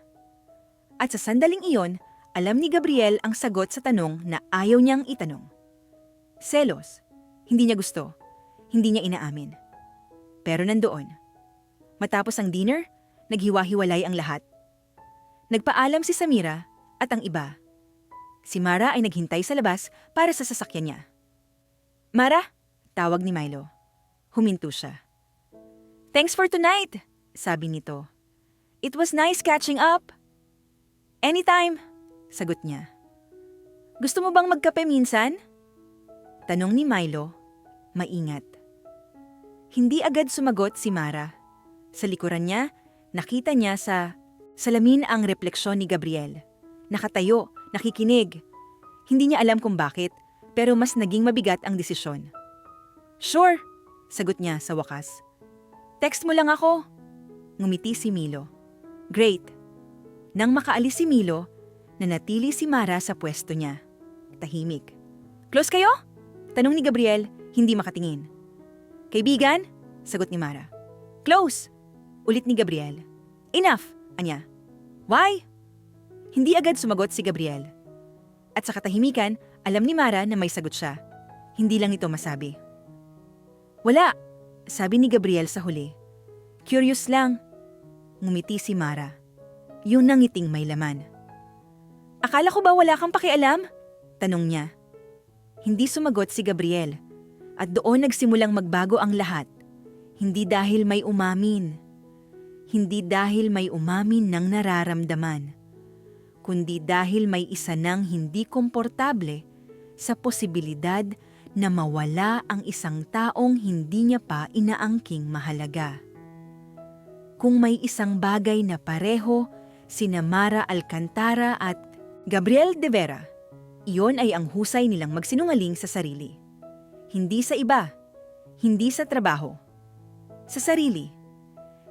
At sa sandaling iyon, alam ni Gabriel ang sagot sa tanong na ayaw niyang itanong. Selos. Hindi niya gusto. Hindi niya inaamin. Pero nandoon. Matapos ang dinner, naghiwa-hiwalay ang lahat. Nagpaalam si Samira at ang iba. Si Mara ay naghintay sa labas para sa sasakyan niya. Mara, tawag ni Milo. Huminto siya. Thanks for tonight, sabi nito. It was nice catching up. Anytime, sagot niya. Gusto mo bang magkape minsan? Tanong ni Milo, maingat. Hindi agad sumagot si Mara. Sa likuran niya, nakita niya sa salamin ang refleksyon ni Gabriel. Nakatayo, nakikinig. Hindi niya alam kung bakit, pero mas naging mabigat ang desisyon. Sure, sagot niya sa wakas. Text mo lang ako. Ngumiti si Milo. Great. Nang makaalis si Milo, nanatili si Mara sa pwesto niya. Tahimik. Close kayo? Tanong ni Gabriel, hindi makatingin. Kaibigan? Sagot ni Mara. Close! Ulit ni Gabriel. Enough! Anya. Why? Hindi agad sumagot si Gabriel. At sa katahimikan, alam ni Mara na may sagot siya. Hindi lang ito masabi. Wala, sabi ni Gabriel sa huli. Curious lang. Ngumiti si Mara. Yung nangiting may laman. Akala ko ba wala kang pakialam? Tanong niya. Hindi sumagot si Gabriel. At doon nagsimulang magbago ang lahat. Hindi dahil may umamin. Hindi dahil may umamin ng nararamdaman. Kundi dahil may isa nang hindi komportable sa posibilidad na mawala ang isang taong hindi niya pa inaangking mahalaga. Kung may isang bagay na pareho sina Mara Alcantara at Gabriel de Vera, iyon ay ang husay nilang magsinungaling sa sarili. Hindi sa iba, hindi sa trabaho. Sa sarili.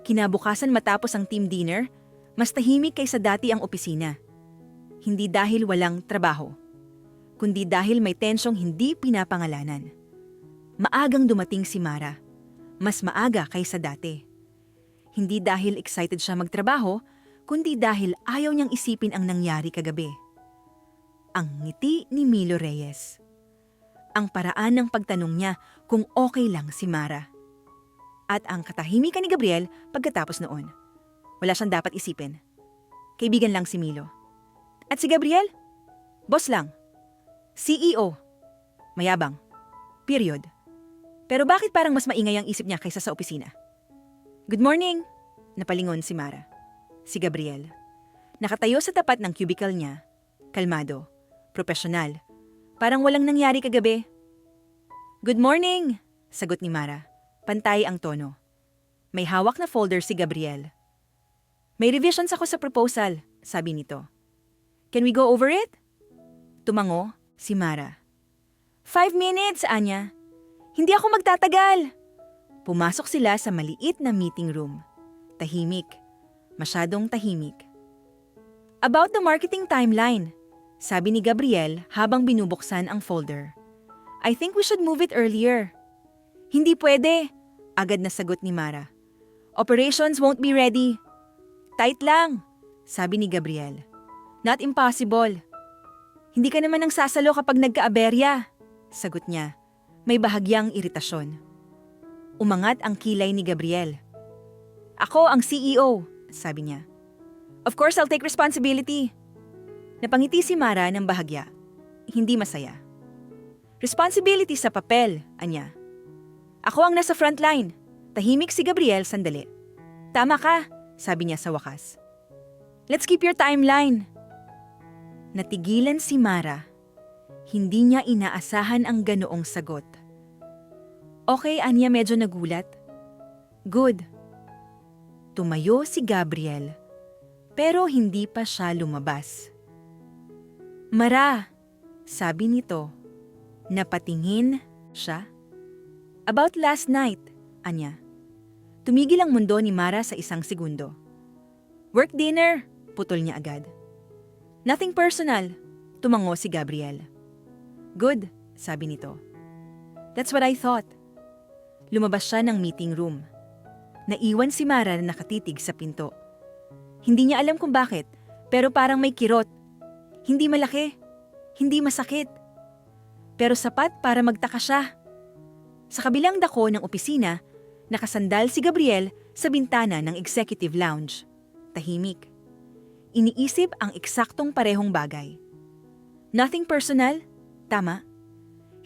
Kinabukasan matapos ang team dinner, mas tahimik kaysa dati ang opisina. Hindi dahil walang trabaho, kundi dahil may tensyong hindi pinapangalanan. Maagang dumating si Mara, mas maaga kaysa dati. Hindi dahil excited siya magtrabaho, kundi dahil ayaw niyang isipin ang nangyari kagabi. Ang ngiti ni Milo Reyes. Ang paraan ng pagtanong niya kung okay lang si Mara. At ang katahimikan ni Gabriel pagkatapos noon. Wala siyang dapat isipin. Kaibigan lang si Milo. At si Gabriel? Boss lang. CEO. Mayabang. Period. Pero bakit parang mas maingay ang isip niya kaysa sa opisina? Good morning! Napalingon si Mara. Si Gabriel. Nakatayo sa tapat ng cubicle niya. Kalmado. Profesional. Parang walang nangyari kagabi. Good morning! Sagot ni Mara. Pantay ang tono. May hawak na folder si Gabriel. May revisions ako sa proposal, sabi nito. Can we go over it? Tumango si Mara. 5 minutes, Anya. Hindi ako magtatagal. Pumasok sila sa maliit na meeting room. Tahimik. Masyadong tahimik. About the marketing timeline, sabi ni Gabriel habang binubuksan ang folder. I think we should move it earlier. Hindi pwede, agad na sagot ni Mara. Operations won't be ready. Tight lang, sabi ni Gabriel. Not impossible. Hindi ka naman nang sasalo kapag nagka-aberya, sagot niya. May bahagyang iritasyon. Umangat ang kilay ni Gabriel. Ako ang CEO, sabi niya. Of course, I'll take responsibility. Napangiti si Mara ng bahagya. Hindi masaya. Responsibility sa papel, anya. Ako ang nasa frontline. Tahimik si Gabriel sandali. Tama ka, sabi niya sa wakas. Let's keep your timeline. Natigilan si Mara. Hindi niya inaasahan ang ganoong sagot. Okay, Anya, medyo nagulat. Good. Tumayo si Gabriel, pero hindi pa siya lumabas. Mara, sabi nito. Napatingin siya. About last night, Anya. Tumigil ang mundo ni Mara sa isang segundo. Work dinner, putol niya agad. Nothing personal, tumango si Gabriel. Good, sabi nito. That's what I thought. Lumabas siya ng meeting room. Naiwan si Mara na nakatitig sa pinto. Hindi niya alam kung bakit, pero parang may kirot. Hindi malaki, hindi masakit. Pero sapat para magtaka siya. Sa kabilang dako ng opisina, nakasandal si Gabriel sa bintana ng executive lounge. Tahimik. Iniisip ang eksaktong parehong bagay. Nothing personal, tama.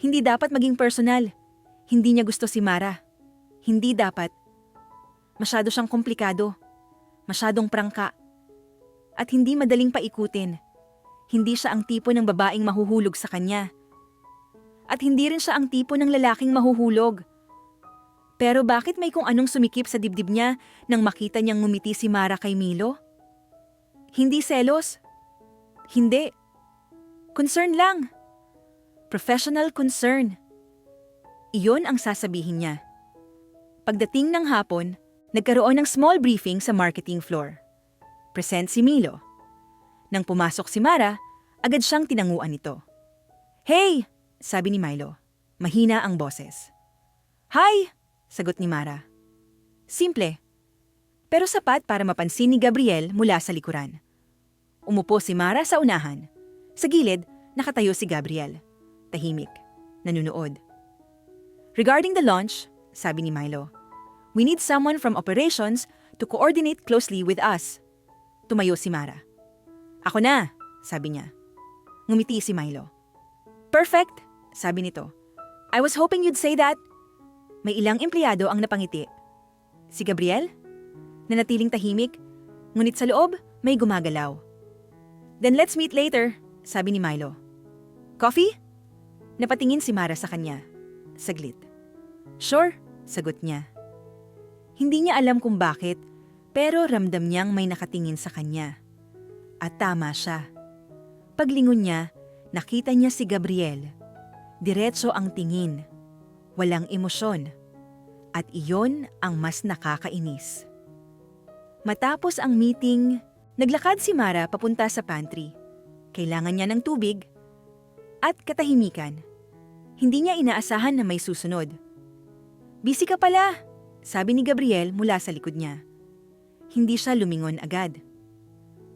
Hindi dapat maging personal. Hindi niya gusto si Mara. Hindi dapat. Masyado siyang komplikado. Masyadong prangka. At hindi madaling paikutin. Hindi siya ang tipo ng babaeng mahuhulog sa kanya. At hindi rin siya ang tipo ng lalaking mahuhulog. Pero bakit may kung anong sumikip sa dibdib niya nang makita niyang ngumiti si Mara kay Milo? Hindi selos. Hindi. Concern lang. Professional concern. Iyon ang sasabihin niya. Pagdating ng hapon, nagkaroon ng small briefing sa marketing floor. Present si Milo. Nang pumasok si Mara, agad siyang tinanguan nito. Hey! Sabi ni Milo. Mahina ang boses. Hi! Sagot ni Mara. Simple. Pero sapat para mapansin ni Gabriel mula sa likuran. Umupo si Mara sa unahan. Sa gilid, nakatayo si Gabriel. Tahimik. Nanunood. Regarding the launch, sabi ni Milo, we need someone from operations to coordinate closely with us. Tumayo si Mara. Ako na, sabi niya. Ngumiti si Milo. Perfect, sabi nito. I was hoping you'd say that. May ilang empleyado ang napangiti. Si Gabriel, nanatiling tahimik, ngunit sa loob may gumagalaw. Then let's meet later, sabi ni Milo. Coffee? Napatingin si Mara sa kanya. Saglit. Sure, sagot niya. Hindi niya alam kung bakit, pero ramdam niyang may nakatingin sa kanya. At tama siya. Paglingon niya, nakita niya si Gabriel. Diretso ang tingin. Walang emosyon. At iyon ang mas nakakainis. Matapos ang meeting, naglakad si Mara papunta sa pantry. Kailangan niya ng tubig at katahimikan. Hindi niya inaasahan na may susunod. Busy ka pala, sabi ni Gabriel mula sa likod niya. Hindi siya lumingon agad.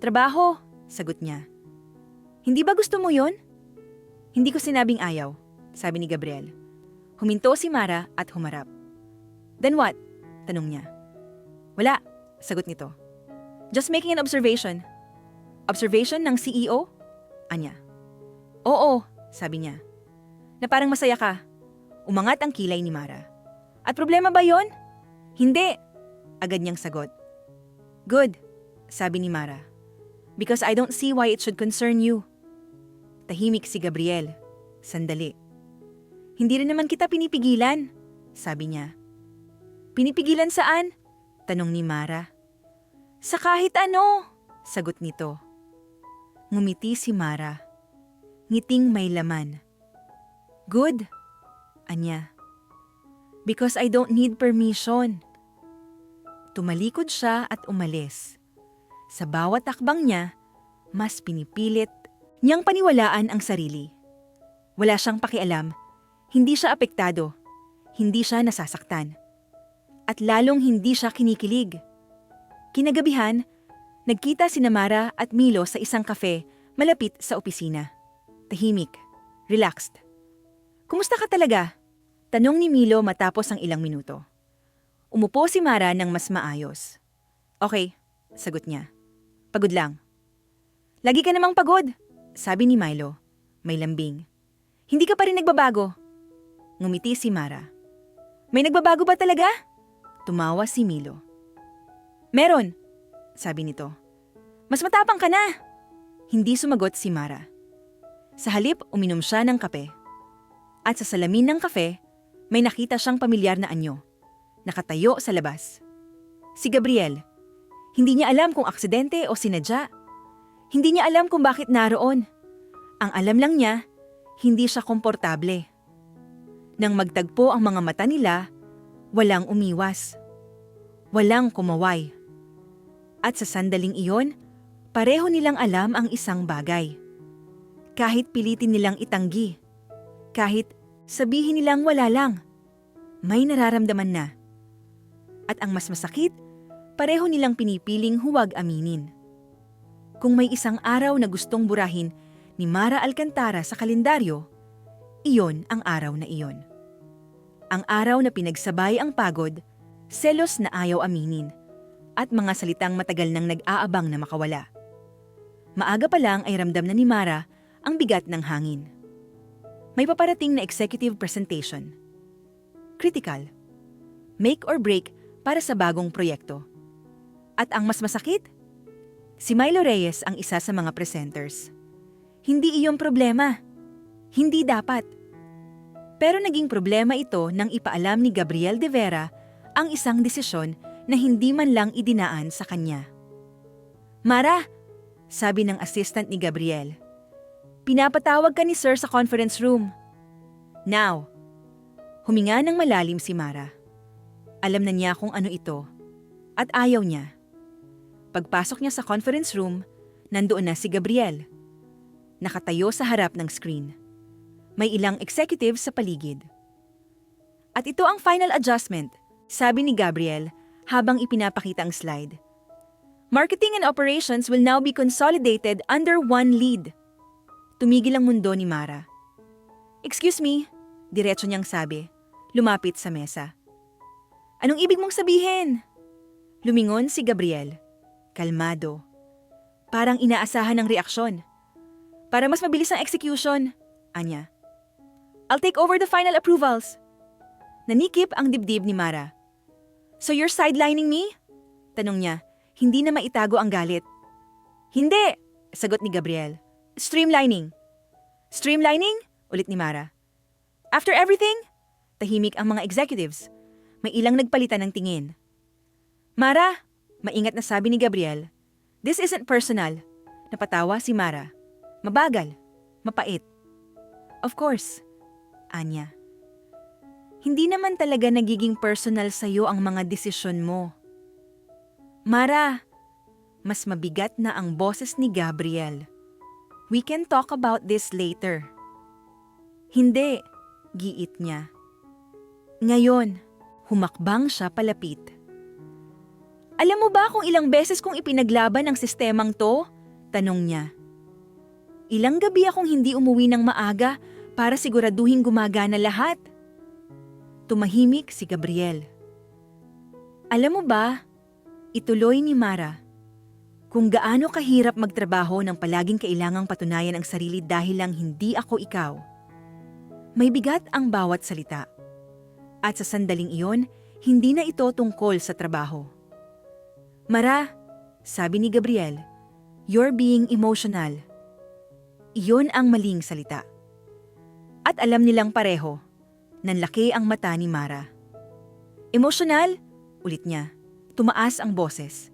Trabaho, sagot niya. Hindi ba gusto mo yon? Hindi ko sinabing ayaw, sabi ni Gabriel. Huminto si Mara at humarap. Then what? Tanong niya. Wala, sagot nito. Just making an observation. Observation ng CEO? Anya. Oo, sabi niya. Na parang masaya ka. Umangat ang kilay ni Mara. At problema ba yon? Hindi, agad niyang sagot. Good, sabi ni Mara. Because I don't see why it should concern you. Tahimik si Gabriel. Sandali. Hindi rin naman kita pinipigilan, sabi niya. Pinipigilan saan? Tanong ni Mara. Sa kahit ano, sagot nito. Ngumiti si Mara. Ngiting may laman. Good, anya. Because I don't need permission. Tumalikod siya at umalis. Sa bawat takbang niya, mas pinipilit niyang paniwalaan ang sarili. Wala siyang pakialam, hindi siya apektado, hindi siya nasasaktan. At lalong hindi siya kinikilig. Kinagabihan, nagkita sina Mara at Milo sa isang kafe malapit sa opisina. Tahimik, relaxed. Kumusta ka talaga? Tanong ni Milo matapos ang ilang minuto. Umupo si Mara ng mas maayos. Okay, sagot niya. Pagod lang. Lagi ka namang pagod, sabi ni Milo. May lambing. Hindi ka pa rin nagbabago. Ngumiti si Mara. May nagbabago ba talaga? Tumawa si Milo. Meron, sabi nito. Mas matapang ka na. Hindi sumagot si Mara. Sa halip, uminom siya ng kape. At sa salamin ng kafe, may nakita siyang pamilyar na anyo. Nakatayo sa labas. Si Gabriel. Hindi niya alam kung aksidente o sinadya. Hindi niya alam kung bakit naroon. Ang alam lang niya, hindi siya komportable. Nang magtagpo ang mga mata nila, walang umiwas. Walang kumaway. At sa sandaling iyon, pareho nilang alam ang isang bagay. Kahit pilitin nilang itanggi, kahit sabihin nilang wala lang, may nararamdaman na. At ang mas masakit, pareho nilang pinipiling huwag aminin. Kung may isang araw na gustong burahin ni Mara Alcantara sa kalendaryo, iyon ang araw na iyon. Ang araw na pinagsabay ang pagod, selos na ayaw aminin, at mga salitang matagal nang nag-aabang na makawala. Maaga pa lang ay ramdam na ni Mara ang bigat ng hangin. May paparating na executive presentation. Critical. Make or break para sa bagong proyekto. At ang mas masakit? Si Milo Reyes ang isa sa mga presenters. Hindi iyon problema. Hindi dapat. Pero naging problema ito nang ipaalam ni Gabriel de Vera ang isang desisyon na hindi man lang idinaan sa kanya. Mara, sabi ng assistant ni Gabriel, pinapatawag ka ni Sir sa conference room. Now. Huminga ng malalim si Mara. Alam na niya kung ano ito at ayaw niya. Pagpasok niya sa conference room, nandoon na si Gabriel. Nakatayo sa harap ng screen. May ilang executives sa paligid. At ito ang final adjustment, sabi ni Gabriel habang ipinapakita ang slide. Marketing and operations will now be consolidated under one lead. Tumigil ang mundo ni Mara. Excuse me, diretso niyang sabi, lumapit sa mesa. Anong ibig mong sabihin? Lumingon si Gabriel. Kalmado. Parang inaasahan ng reaksyon. Para mas mabilis ang execution, anya. I'll take over the final approvals. Nanikip ang dibdib ni Mara. So you're sidelining me? Tanong niya, hindi na maitago ang galit. Hindi, sagot ni Gabriel. Streamlining. Streamlining? Ulit ni Mara. After everything? Tahimik ang mga executives. May ilang nagpalitan ng tingin. Mara, maingat na sabi ni Gabriel. This isn't personal. Napatawa si Mara. Mabagal. Mapait. Of course. Anya. Hindi naman talaga nagiging personal sa'yo ang mga desisyon mo. Mara, mas mabigat na ang boses ni Gabriel. We can talk about this later. Hindi, giit niya. Ngayon, humakbang siya palapit. Alam mo ba kung ilang beses kong ipinaglaban ang sistemang to? Tanong niya. Ilang gabi akong hindi umuwi ng maaga para siguraduhin gumagana lahat. Tumahimik si Gabriel. Alam mo ba, ituloy ni Mara, kung gaano kahirap magtrabaho ng palaging kailangang patunayan ang sarili dahil lang hindi ako ikaw. May bigat ang bawat salita. At sa sandaling iyon, hindi na ito tungkol sa trabaho. Mara, sabi ni Gabriel, you're being emotional. Iyon ang maling salita. At alam nilang pareho, nanlaki ang mata ni Mara. Emotional? Ulit niya. Tumaas ang boses.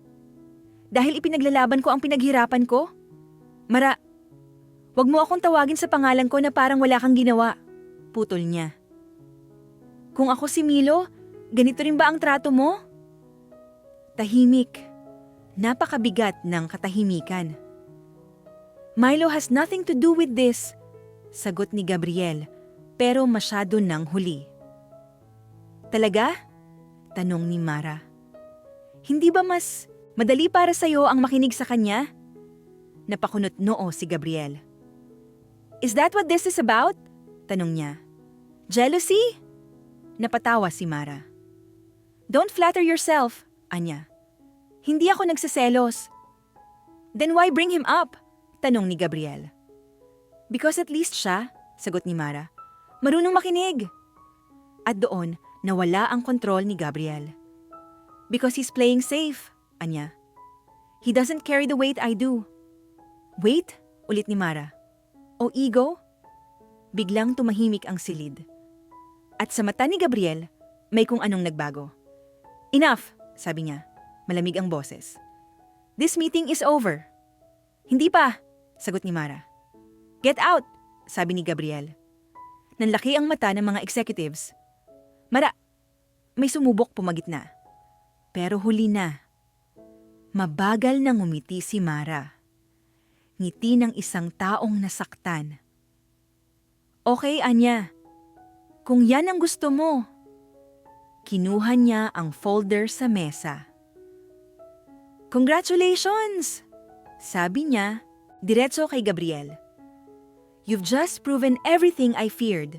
Dahil ipinaglalaban ko ang pinaghirapan ko? Mara, wag mo akong tawagin sa pangalan ko na parang wala kang ginawa. Putol niya. Kung ako si Milo, ganito rin ba ang trato mo? Tahimik. Napakabigat ng katahimikan. Milo has nothing to do with this, sagot ni Gabriel, pero masyado nang huli. Talaga? Tanong ni Mara. Hindi ba mas madali para sa'yo ang makinig sa kanya? Napakunot noo si Gabriel. Is that what this is about? Tanong niya. Jealousy? Napatawa si Mara. Don't flatter yourself, anya. Hindi ako nagseselos. Then why bring him up? Tanong ni Gabriel. Because at least siya, sagot ni Mara, marunong makinig. At doon, nawala ang kontrol ni Gabriel. Because he's playing safe, anya. He doesn't carry the weight I do. Weight? Ulit ni Mara. O ego? Biglang tumahimik ang silid. At sa mata ni Gabriel, may kung anong nagbago. Enough, sabi niya. Malamig ang boses. This meeting is over. Hindi pa, sagot ni Mara. Get out, sabi ni Gabriel. Nanlaki ang mata ng mga executives. Mara, may sumubok pumagitna. Pero huli na. Mabagal na ngumiti si Mara. Ngiti ng isang taong nasaktan. Okay, Anya. Kung yan ang gusto mo. Kinuha niya ang folder sa mesa. Congratulations! Sabi niya, diretso kay Gabriel. You've just proven everything I feared.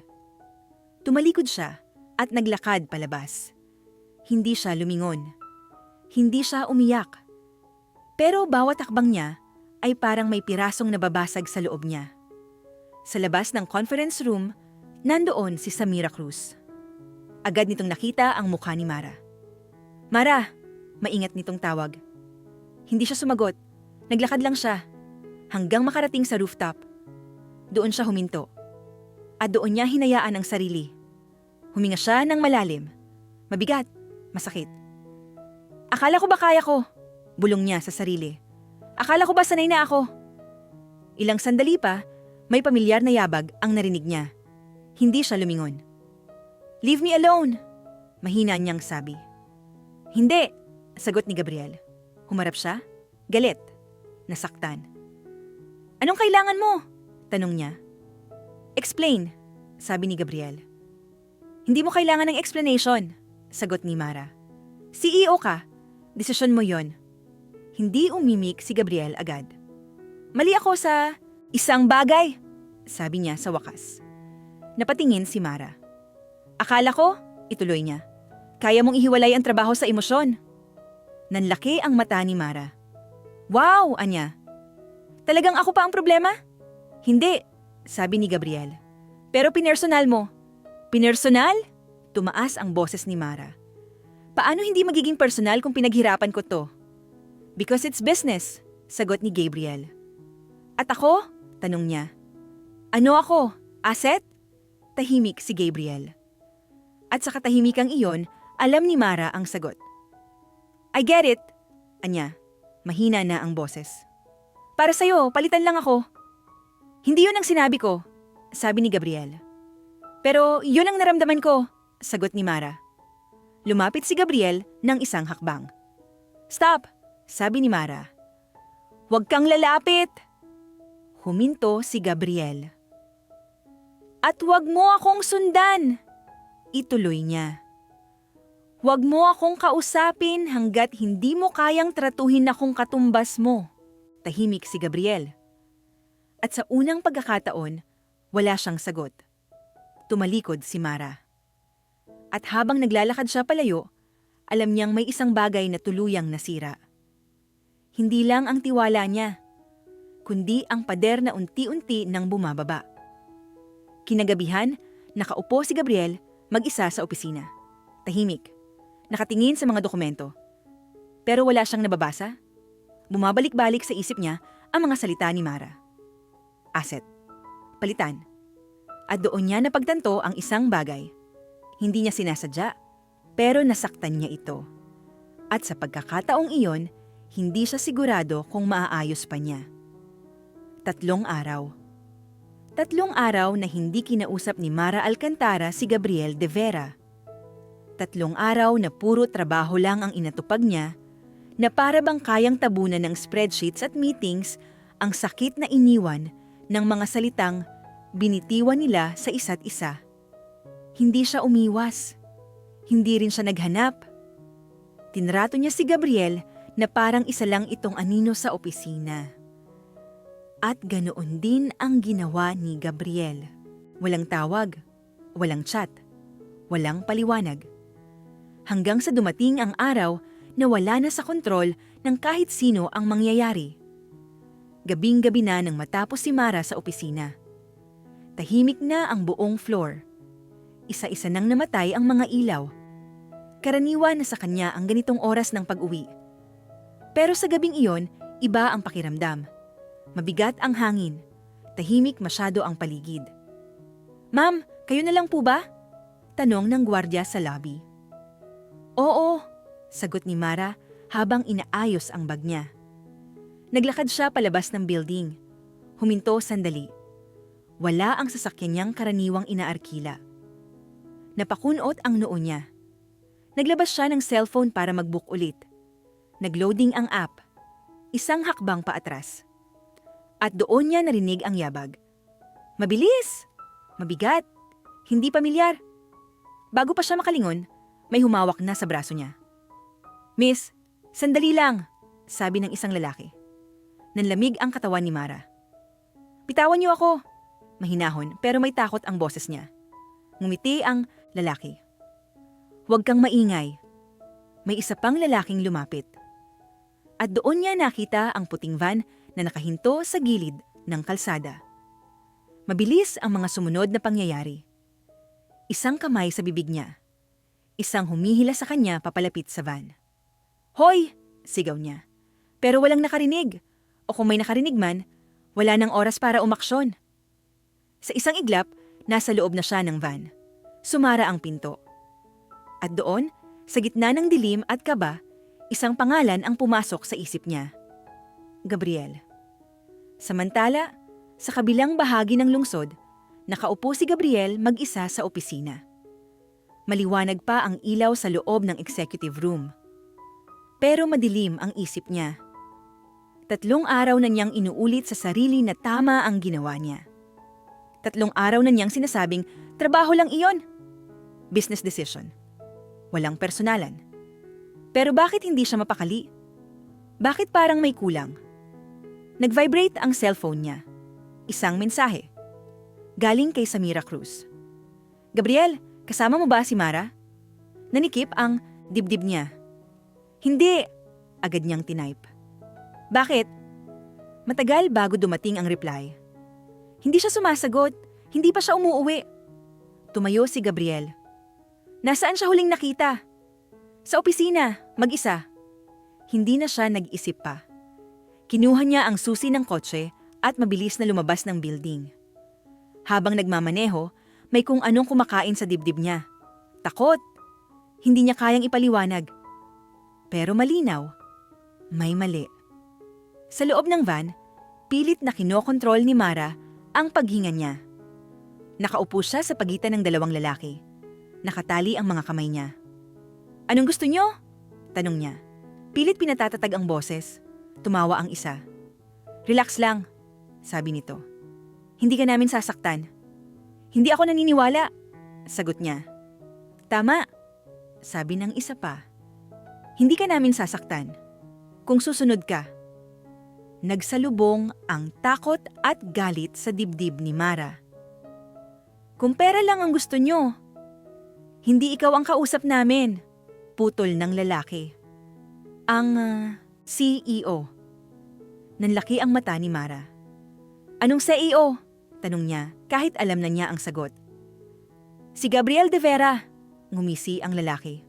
Tumalikod siya at naglakad palabas. Hindi siya lumingon. Hindi siya umiyak. Pero bawat hakbang niya ay parang may pirasong nababasag sa loob niya. Sa labas ng conference room, nandoon si Samira Cruz. Agad nitong nakita ang mukha ni Mara. Mara, maingat nitong tawag. Hindi siya sumagot. Naglakad lang siya hanggang makarating sa rooftop. Doon siya huminto. At doon niya hinayaan ang sarili. Huminga siya ng malalim. Mabigat, masakit. Akala ko ba kaya ko? Bulong niya sa sarili. Akala ko ba sanay na ako? Ilang sandali pa, may pamilyar na yabag ang narinig niya. Hindi siya lumingon. Leave me alone, mahina niyang sabi. Hindi, sagot ni Gabriel. Humarap siya, galit, nasaktan. Anong kailangan mo? Tanong niya. Explain, sabi ni Gabriel. Hindi mo kailangan ng explanation, sagot ni Mara. CEO ka, desisyon mo yon. Hindi umimik si Gabriel agad. Mali ako sa isang bagay, sabi niya sa wakas. Napatingin si Mara. Akala ko, ituloy niya, kaya mong ihiwalay ang trabaho sa emosyon. Nanlaki ang mata ni Mara. Wow, anya. Talagang ako pa ang problema? Hindi, sabi ni Gabriel. Pero pinersonal mo. Pinersonal? Tumaas ang boses ni Mara. Paano hindi magiging personal kung pinaghirapan ko to? Because it's business, sagot ni Gabriel. At ako? Tanong niya. Ano ako? Asset? Tahimik si Gabriel. At sa katahimikang iyon, alam ni Mara ang sagot. I get it, anya. Mahina na ang boses. Para sa'yo, palitan lang ako. Hindi yun ang sinabi ko, sabi ni Gabriel. Pero yun ang naramdaman ko, sagot ni Mara. Lumapit si Gabriel ng isang hakbang. Stop, sabi ni Mara. Huwag kang lalapit. Huminto si Gabriel. At huwag mo akong sundan, ituloy niya. Huwag mo akong kausapin hanggat hindi mo kayang tratuhin akong katumbas mo. Tahimik si Gabriel. At sa unang pagkakataon, wala siyang sagot. Tumalikod si Mara. At habang naglalakad siya palayo, alam niyang may isang bagay na tuluyang nasira. Hindi lang ang tiwala niya, kundi ang pader na unti-unti nang bumababa. Kinagabihan, nakaupo si Gabriel Mag-isa sa opisina. Tahimik. Nakatingin sa mga dokumento. Pero wala siyang nababasa. Bumabalik-balik sa isip niya ang mga salita ni Mara. Asset. Palitan. At doon niya napagtanto ang isang bagay. Hindi niya sinasadya, pero nasaktan niya ito. At sa pagkakataong iyon, hindi siya sigurado kung maaayos pa niya. 3 araw. 3 araw na hindi kinausap ni Mara Alcantara si Gabriel de Vera. 3 araw na puro trabaho lang ang inatupag niya, na para bang kayang tabunan ng spreadsheets at meetings ang sakit na iniwan ng mga salitang binitiwan nila sa isa't isa. Hindi siya umiwas. Hindi rin siya naghanap. Tinrato niya si Gabriel na parang isa lang itong anino sa opisina. At ganoon din ang ginawa ni Gabriel. Walang tawag, walang chat, walang paliwanag. Hanggang sa dumating ang araw na wala na sa kontrol ng kahit sino ang mangyayari. Gabing-gabi na nang matapos si Mara sa opisina. Tahimik na ang buong floor. Isa-isa nang namatay ang mga ilaw. Karaniwan na sa kanya ang ganitong oras ng pag-uwi. Pero sa gabing iyon, iba ang pakiramdam. Mabigat ang hangin. Tahimik masyado ang paligid. "Ma'am, kayo na lang po ba?" Tanong ng gwardiya sa lobby. "Oo," sagot ni Mara habang inaayos ang bag niya. Naglakad siya palabas ng building. Huminto sandali. Wala ang sasakyan niyang karaniwang inaarkila. Napakunot ang noo niya. Naglabas siya ng cellphone para mag-book ulit. Nagloading ang app. Isang hakbang paatras. At doon niya narinig ang yabag. Mabilis! Mabigat! Hindi pamilyar. Bago pa siya makalingon, may humawak na sa braso niya. "Miss, sandali lang," sabi ng isang lalaki. Nanlamig ang katawan ni Mara. "Bitawan niyo ako." Mahinahon pero may takot ang boses niya. Ngumiti ang lalaki. "Huwag kang maingay." May isa pang lalaking lumapit. At doon niya nakita ang puting van na nakahinto sa gilid ng kalsada. Mabilis ang mga sumunod na pangyayari. Isang kamay sa bibig niya. Isang humihila sa kanya papalapit sa van. "Hoy!" sigaw niya. Pero walang nakarinig. O kung may nakarinig man, wala nang oras para umaksyon. Sa isang iglap, nasa loob na siya ng van. Sumara ang pinto. At doon, sa gitna ng dilim at kaba, isang pangalan ang pumasok sa isip niya. Gabriel. Samantala, sa kabilang bahagi ng lungsod, nakaupo si Gabriel mag-isa sa opisina. Maliwanag pa ang ilaw sa loob ng executive room. Pero madilim ang isip niya. 3 araw na niyang inuulit sa sarili na tama ang ginawa niya. 3 araw na niyang sinasabing, trabaho lang iyon. Business decision. Walang personalan. Pero bakit hindi siya mapakali? Bakit parang may kulang? Nag-vibrate ang cellphone niya. Isang mensahe. Galing kay Samira Cruz. "Gabriel, kasama mo ba si Mara?" Nanikip ang dibdib niya. "Hindi," agad niyang tinype. "Bakit?" Matagal bago dumating ang reply. Hindi siya sumasagot, hindi pa siya umuuwi. Tumayo si Gabriel. Nasaan siya huling nakita? Sa opisina, mag-isa. Hindi na siya nag-isip pa. Kinuha niya ang susi ng kotse at mabilis na lumabas ng building. Habang nagmamaneho, may kung anong kumakain sa dibdib niya. Takot. Hindi niya kayang ipaliwanag. Pero malinaw. May mali. Sa loob ng van, pilit na kinokontrol ni Mara ang paghinga niya. Nakaupo siya sa pagitan ng 2 lalaki. Nakatali ang mga kamay niya. "Anong gusto niyo?" tanong niya. Pilit pinatatatag ang boses. Tumawa ang isa. "Relax lang," sabi nito. "Hindi ka namin sasaktan." "Hindi ako naniniwala," sagot niya. "Tama," sabi ng isa pa. "Hindi ka namin sasaktan. Kung susunod ka." Nagsalubong ang takot at galit sa dibdib ni Mara. "Kung pera lang ang gusto niyo, hindi ikaw ang kausap namin," putol ng lalaki. "Ang CEO." Nanlaki ang mata ni Mara. "Anong CEO?" tanong niya kahit alam na niya ang sagot. Si Gabriel de Vera, ngumisi ang lalaki.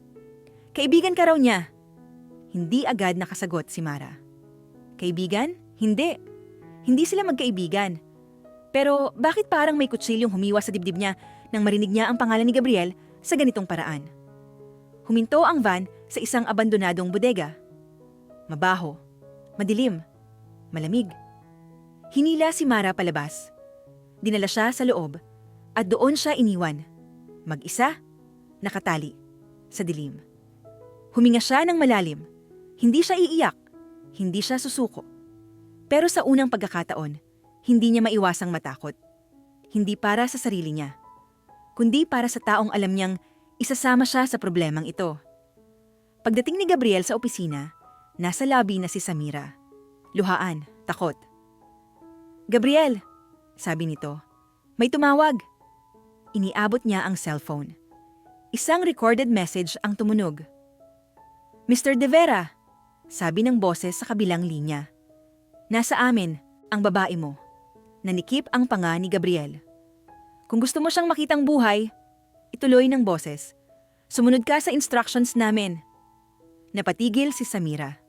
Kaibigan ka raw niya. Hindi agad nakasagot si Mara. Kaibigan? Hindi. Hindi sila magkaibigan. Pero bakit parang may kutsilyong humiwas sa dibdib niya nang marinig niya ang pangalan ni Gabriel sa ganitong paraan? Huminto ang van sa isang abandonadong bodega. Mabaho, madilim, malamig. Hinila si Mara palabas. Dinala siya sa loob at doon siya iniwan. Mag-isa, nakatali, sa dilim. Huminga siya ng malalim. Hindi siya iiyak, hindi siya susuko. Pero sa unang pagkakataon, hindi niya maiwasang matakot. Hindi para sa sarili niya, kundi para sa taong alam niyang isasama siya sa problemang ito. Pagdating ni Gabriel sa opisina, nasa lobby na si Samira. Luhaan, takot. Gabriel, sabi nito, may tumawag. Iniabot niya ang cellphone. Isang recorded message ang tumunog. Mr. De Vera, sabi ng boses sa kabilang linya. Nasa amin, ang babae mo. Nanikip ang panga ni Gabriel. Kung gusto mo siyang makitang buhay, ituloy ng boses. Sumunod ka sa instructions namin. Napatigil si Samira.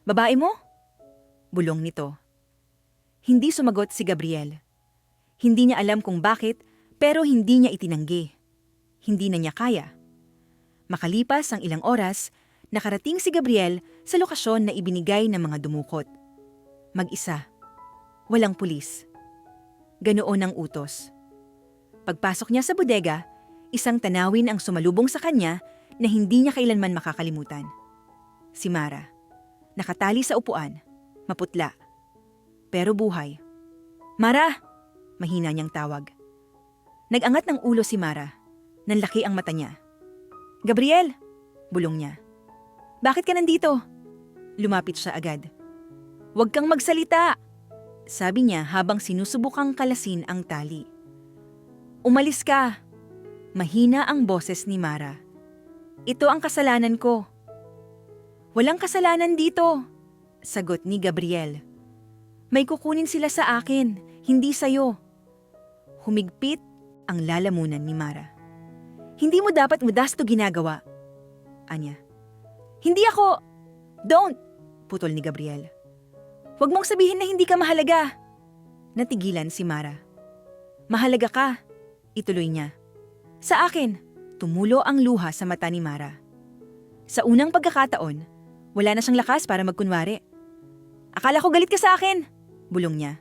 Babae mo? Bulong nito. Hindi sumagot si Gabriel. Hindi niya alam kung bakit, pero hindi niya itinanggi. Hindi na niya kaya. Makalipas ang ilang oras, nakarating si Gabriel sa lokasyon na ibinigay ng mga dumukot. Mag-isa. Walang pulis. Ganoon ang utos. Pagpasok niya sa bodega, isang tanawin ang sumalubong sa kanya na hindi niya kailanman makakalimutan. Si Mara. Nakatali sa upuan. Maputla. Pero buhay. Mara! Mahina niyang tawag. Nag-angat ng ulo si Mara. Nanlaki ang mata niya. Gabriel! Bulong niya. Bakit ka nandito? Lumapit siya agad. Huwag kang magsalita! Sabi niya habang sinusubukang kalasin ang tali. Umalis ka! Mahina ang boses ni Mara. Ito ang kasalanan ko. Walang kasalanan dito, sagot ni Gabriel. May kukunin sila sa akin, hindi sa'yo. Humigpit ang lalamunan ni Mara. Hindi mo dapat modesto ginagawa. Anya. Hindi ako! Don't! Putol ni Gabriel. Huwag mong sabihin na hindi ka mahalaga. Natigilan si Mara. Mahalaga ka, ituloy niya. Sa akin, tumulo ang luha sa mata ni Mara. Sa unang pagkakataon, wala na siyang lakas para magkunwari. Akala ko galit ka sa akin, bulong niya.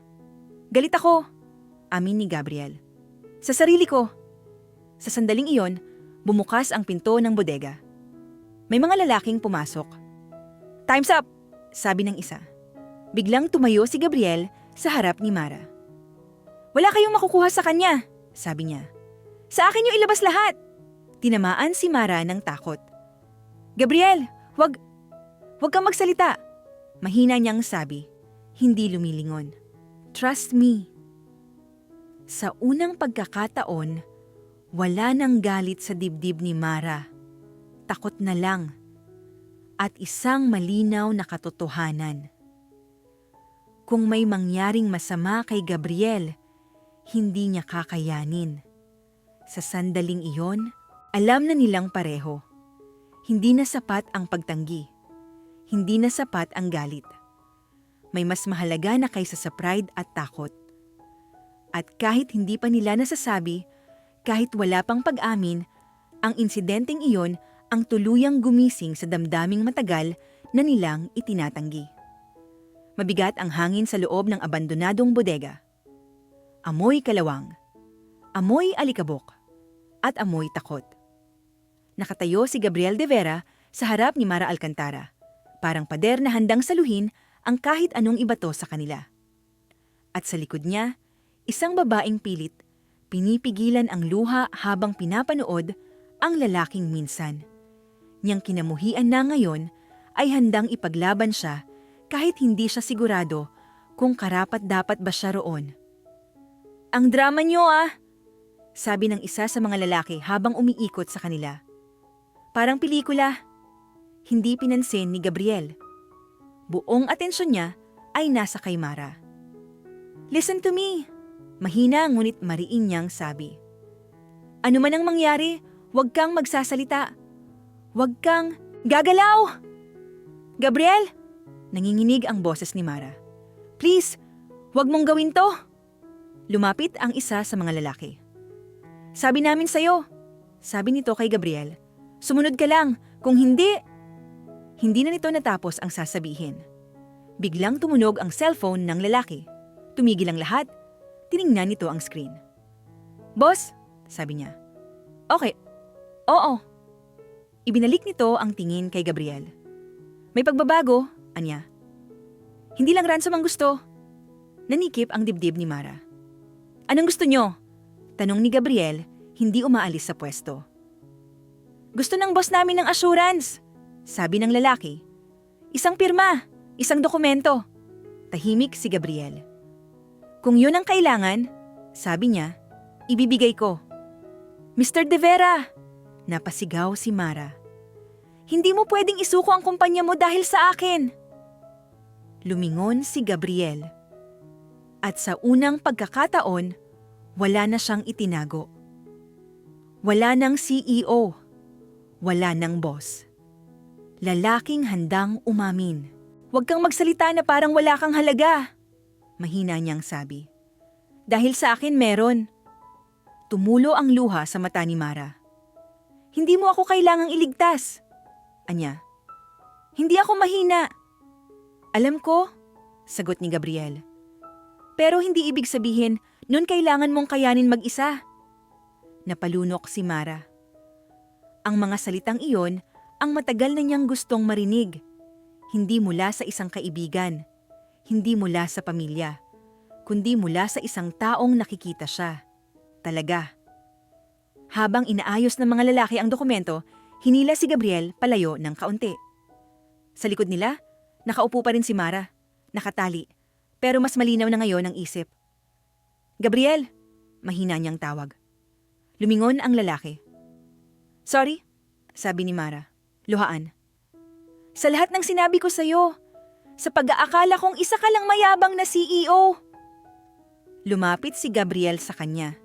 Galit ako, amin ni Gabriel. Sa sarili ko. Sa sandaling iyon, bumukas ang pinto ng bodega. May mga lalaking pumasok. Time's up, sabi ng isa. Biglang tumayo si Gabriel sa harap ni Mara. Wala kayong makukuha sa kanya, sabi niya. Sa akin yung ilabas lahat. Tinamaan si Mara ng takot. Gabriel, wag kang magsalita. Mahina niyang sabi, hindi lumilingon. Trust me. Sa unang pagkakataon, wala nang galit sa dibdib ni Mara. Takot na lang. At isang malinaw na katotohanan. Kung may mangyaring masama kay Gabriel, hindi niya kakayanin. Sa sandaling iyon, alam na nilang pareho. Hindi na sapat ang pagtanggi. Hindi na sapat ang galit. May mas mahalaga na kaysa sa pride at takot. At kahit hindi pa nila nasasabi, kahit wala pang pag-amin, ang insidenteng iyon ang tuluyang gumising sa damdaming matagal na nilang itinatanggi. Mabigat ang hangin sa loob ng abandonadong bodega. Amoy kalawang, amoy alikabok, at amoy takot. Nakatayo si Gabriel de Vera sa harap ni Mara Alcantara, parang pader na handang saluhin ang kahit anong ibato sa kanila. At sa likod niya, isang babaeng pilit, pinipigilan ang luha habang pinapanood ang lalaking minsan. Niyang kinamuhian na ngayon ay handang ipaglaban siya kahit hindi siya sigurado kung karapat-dapat ba siya roon. Ang drama niyo sabi ng isa sa mga lalaki habang umiikot sa kanila. Parang pelikula. Hindi pinansin ni Gabriel. Buong atensyon niya ay nasa kay Mara. Listen to me, mahina ngunit mariin niyang sabi. Ano man ang mangyari, huwag kang magsasalita. Huwag kang gagalaw! Gabriel! Nanginginig ang boses ni Mara. Please, huwag mong gawin to! Lumapit ang isa sa mga lalaki. Sabi namin sa'yo, sabi nito kay Gabriel, sumunod ka lang, kung hindi... Hindi na nito natapos ang sasabihin. Biglang tumunog ang cellphone ng lalaki. Tumigil ang lahat, tiningnan nito ang screen. Boss, sabi niya. Okay, oo. Ibinalik nito ang tingin kay Gabriel. May pagbabago, anya. Hindi lang ransom ang gusto. Nanikip ang dibdib ni Mara. Anong gusto nyo? Tanong ni Gabriel, hindi umaalis sa pwesto. Gusto ng boss namin ng assurance, sabi ng lalaki. Isang pirma, isang dokumento. Tahimik si Gabriel. Kung yun ang kailangan, sabi niya, ibibigay ko. Mr. De Vera, napasigaw si Mara. Hindi mo pwedeng isuko ang kumpanya mo dahil sa akin. Lumingon si Gabriel. At sa unang pagkakataon, wala na siyang itinago. Wala nang CEO. Wala nang boss. Lalaking handang umamin. Huwag kang magsalita na parang wala kang halaga. Mahina niyang sabi. Dahil sa akin meron. Tumulo ang luha sa mata ni Mara. Hindi mo ako kailangang iligtas. Anya. Hindi ako mahina. Alam ko, sagot ni Gabriel. Pero hindi ibig sabihin, nun kailangan mong kayanin mag-isa. Napalunok si Mara. Ang mga salitang iyon, ang matagal na niyang gustong marinig. Hindi mula sa isang kaibigan, hindi mula sa pamilya, kundi mula sa isang taong nakikita siya. Talaga. Habang inaayos ng mga lalaki ang dokumento, hinila si Gabriel palayo ng kaunti. Sa likod nila, nakaupo pa rin si Mara, nakatali, pero mas malinaw na ngayon ang isip. Gabriel, mahina niyang tawag. Lumingon ang lalaki. Sorry, sabi ni Mara, luhaan. Sa lahat ng sinabi ko sa'yo, sa pag-aakala kong isa ka lang mayabang na CEO. Lumapit si Gabriel sa kanya.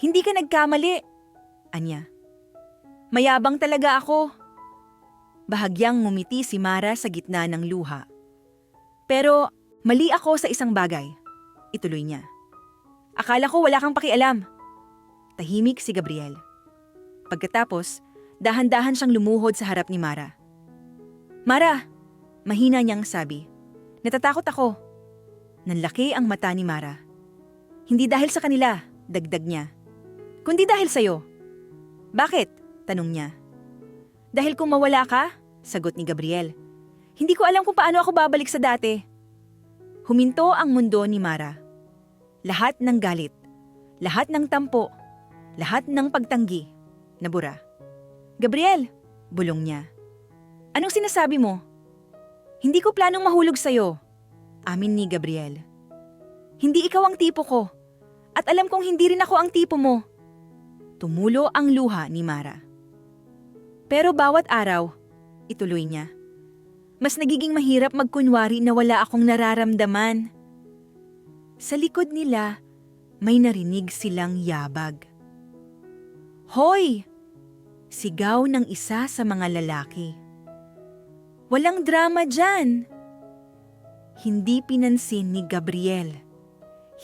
Hindi ka nagkamali, anya. Mayabang talaga ako. Bahagyang ngumiti si Mara sa gitna ng luha. Pero mali ako sa isang bagay, ituloy niya. Akala ko wala kang pakialam. Tahimik si Gabriel. Pagkatapos, dahan-dahan siyang lumuhod sa harap ni Mara. Mara, mahina niyang sabi. Natatakot ako. Nanlaki ang mata ni Mara. Hindi dahil sa kanila, dagdag niya. Kundi dahil sa'yo. Bakit? Tanong niya. Dahil kung mawala ka, sagot ni Gabriel. Hindi ko alam kung paano ako babalik sa dati. Huminto ang mundo ni Mara. Lahat ng galit, lahat ng tampo, lahat ng pagtanggi, nabura. Gabriel, bulong niya. Anong sinasabi mo? Hindi ko planong mahulog sa'yo, amin ni Gabriel. Hindi ikaw ang tipo ko, at alam kong hindi rin ako ang tipo mo. Tumulo ang luha ni Mara. Pero bawat araw, ituloy niya, mas nagiging mahirap magkunwari na wala akong nararamdaman. Sa likod nila, may narinig silang yabag. Hoy! Sigaw ng isa sa mga lalaki. Walang drama dyan! Hindi pinansin ni Gabriel.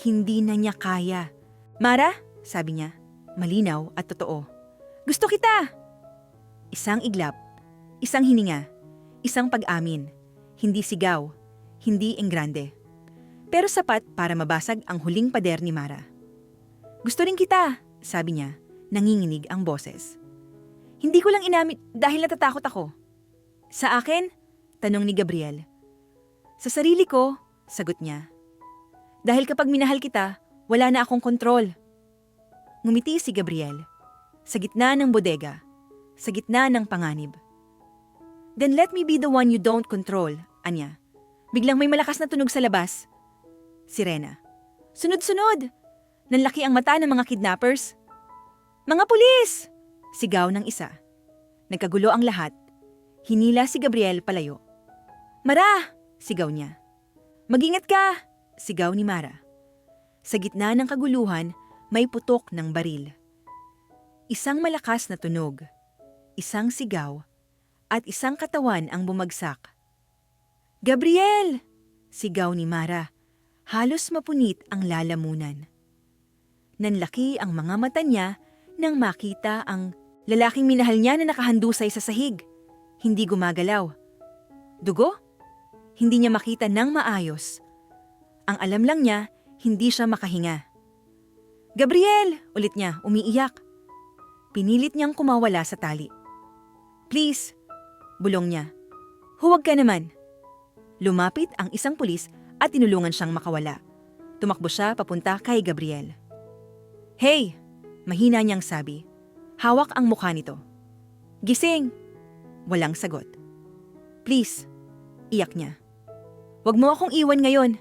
Hindi na niya kaya. Mara, sabi niya, malinaw at totoo. Gusto kita! Isang iglap, isang hininga, isang pag-amin, hindi sigaw, hindi enggrande. Pero sapat para mabasag ang huling pader ni Mara. Gusto rin kita, sabi niya, nanginginig ang boses. Hindi ko lang inamin dahil natatakot ako. Sa akin? Tanong ni Gabriel. Sa sarili ko, sagot niya. Dahil kapag minahal kita, wala na akong kontrol. Ngumiti si Gabriel. Sa gitna ng bodega. Sa gitna ng panganib. Then let me be the one you don't control, anya. Biglang may malakas na tunog sa labas. Sirena. Sunod-sunod! Nanlaki ang mata ng mga kidnappers. Mga pulis! Sigaw ng isa. Nagkagulo ang lahat. Hinila si Gabriel palayo. Mara! Sigaw niya. Mag-ingat ka! Sigaw ni Mara. Sa gitna ng kaguluhan, may putok ng baril. Isang malakas na tunog, isang sigaw, at isang katawan ang bumagsak. "Gabriel!" sigaw ni Mara. Halos mapunit ang lalamunan. Nanlaki ang mga mata niya nang makita ang lalaking minahal niya na nakahandusay sa sahig. Hindi gumagalaw. Dugo? Hindi niya makita nang maayos. Ang alam lang niya, hindi siya makahinga. "Gabriel!" ulit niya, umiiyak. Pinilit niyang kumawala sa tali. "Please!" bulong niya. "Huwag ka naman." Lumapit ang isang pulis at tinulungan siyang makawala. Tumakbo siya papunta kay Gabriel. "Hey!" mahina niyang sabi. Hawak ang mukha nito. "Gising!" Walang sagot. "Please!" iyak niya. "Wag mo akong iwan ngayon."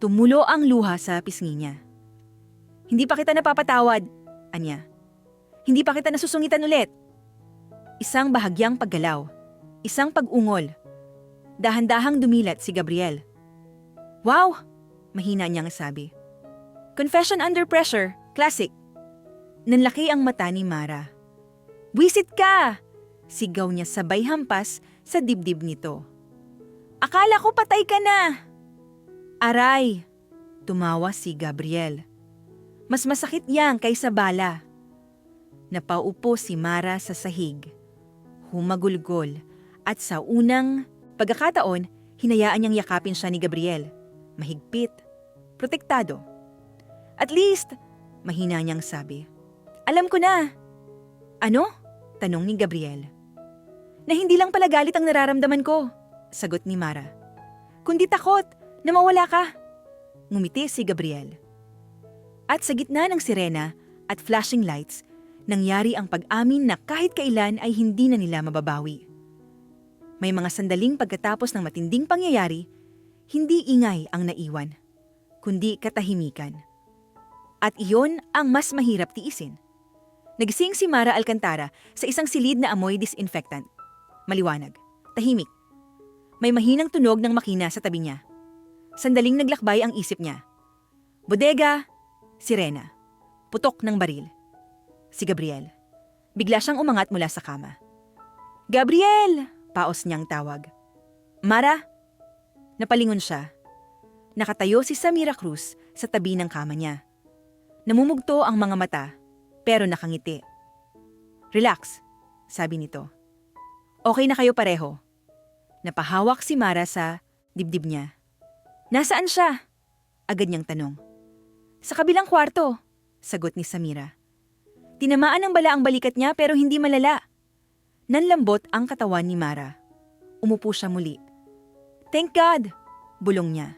Tumulo ang luha sa pisngi niya. "Hindi pa kita napapatawad," anya. "Hindi pa kita nasusungitan ulit." Isang bahagyang paggalaw, isang pag-ungol. Dahan-dahang dumilat si Gabriel. "Wow!" mahina niyang sabi. "Confession under pressure, classic." Nanlaki ang mata ni Mara. "Wisit ka!" sigaw niya sabay hampas sa dibdib nito. "Akala ko patay ka na!" "Aray!" tumawa si Gabriel. "Mas masakit yang kaysa bala." Napaupo si Mara sa sahig. Humagulgol at sa unang pagkakataon, hinayaan niyang yakapin siya ni Gabriel. Mahigpit, protektado. "At least," mahina niyang sabi. "Alam ko na." "Ano?" tanong ni Gabriel. "Na hindi lang pala galit ang nararamdaman ko," sagot ni Mara. "Kundi takot na mawala ka." Ngumiti si Gabriel. At sa gitna ng sirena at flashing lights, nangyari ang pag-amin na kahit kailan ay hindi na nila mababawi. May mga sandaling pagkatapos ng matinding pangyayari, hindi ingay ang naiwan, kundi katahimikan. At iyon ang mas mahirap tiisin. Nagising si Mara Alcantara sa isang silid na amoy disinfectant. Maliwanag, tahimik. May mahinang tunog ng makina sa tabi niya. Sandaling naglakbay ang isip niya. Bodega, sirena, putok ng baril. Si Gabriel. Bigla siyang umangat mula sa kama. "Gabriel!" paos niyang tawag. "Mara?" Napalingon siya. Nakatayo si Samira Cruz sa tabi ng kama niya. Namumugto ang mga mata, pero nakangiti. "Relax," sabi nito. "Okay na kayo pareho." Napahawak si Mara sa dibdib niya. "Nasaan siya?" agad niyang tanong. "Sa kabilang kwarto," sagot ni Samira. "Tinamaan ng bala ang balikat niya pero hindi malala." Nanlambot ang katawan ni Mara. Umupo siya muli. "Thank God!" bulong niya.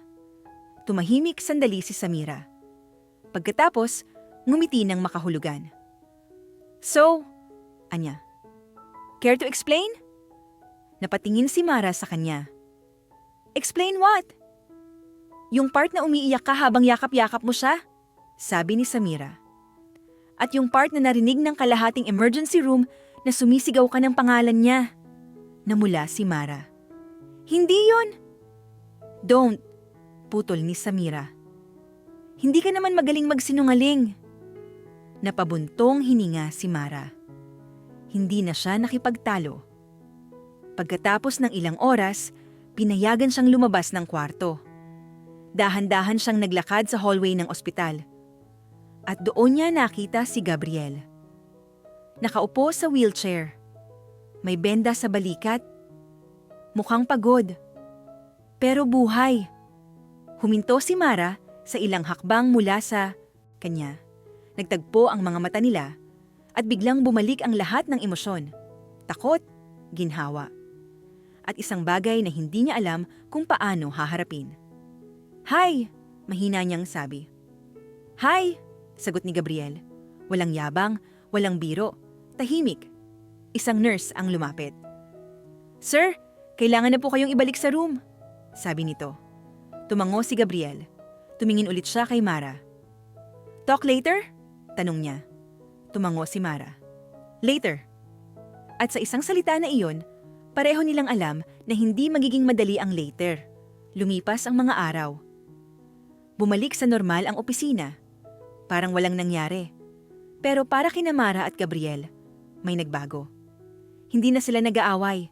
Tumahimik sandali si Samira. Pagkatapos, ngumiti ng makahulugan. "So," anya. "Care to explain?" Napatingin si Mara sa kanya. "Explain what?" "Yung part na umiiyak ka habang yakap-yakap mo siya," sabi ni Samira. "At yung part na narinig ng kalahating emergency room na sumisigaw ka ng pangalan niya." Namula si Mara. "Hindi yun." "Don't," putol ni Samira. "Hindi ka naman magaling magsinungaling." Napabuntong hininga si Mara. Hindi na siya nakipagtalo. Pagkatapos ng ilang oras, pinayagan siyang lumabas ng kwarto. Dahan-dahan siyang naglakad sa hallway ng ospital. At doon niya nakita si Gabriel. Nakaupo sa wheelchair. May benda sa balikat. Mukhang pagod. Pero buhay. Huminto si Mara sa ilang hakbang mula sa kanya. Nagtagpo ang mga mata nila at biglang bumalik ang lahat ng emosyon. Takot, ginhawa. At isang bagay na hindi niya alam kung paano haharapin. "Hi!" mahina niyang sabi. "Hi!" sagot ni Gabriel. Walang yabang, walang biro, tahimik. Isang nurse ang lumapit. "Sir, kailangan na po kayong ibalik sa room," sabi nito. Tumango si Gabriel. Tumingin ulit siya kay Mara. "Talk later?" tanong niya. Tumango si Mara. "Later." At sa isang salita na iyon, pareho nilang alam na hindi magiging madali ang later. Lumipas ang mga araw. Bumalik sa normal ang opisina. Parang walang nangyari. Pero para kina Mara at Gabriel, may nagbago. Hindi na sila nag-aaway.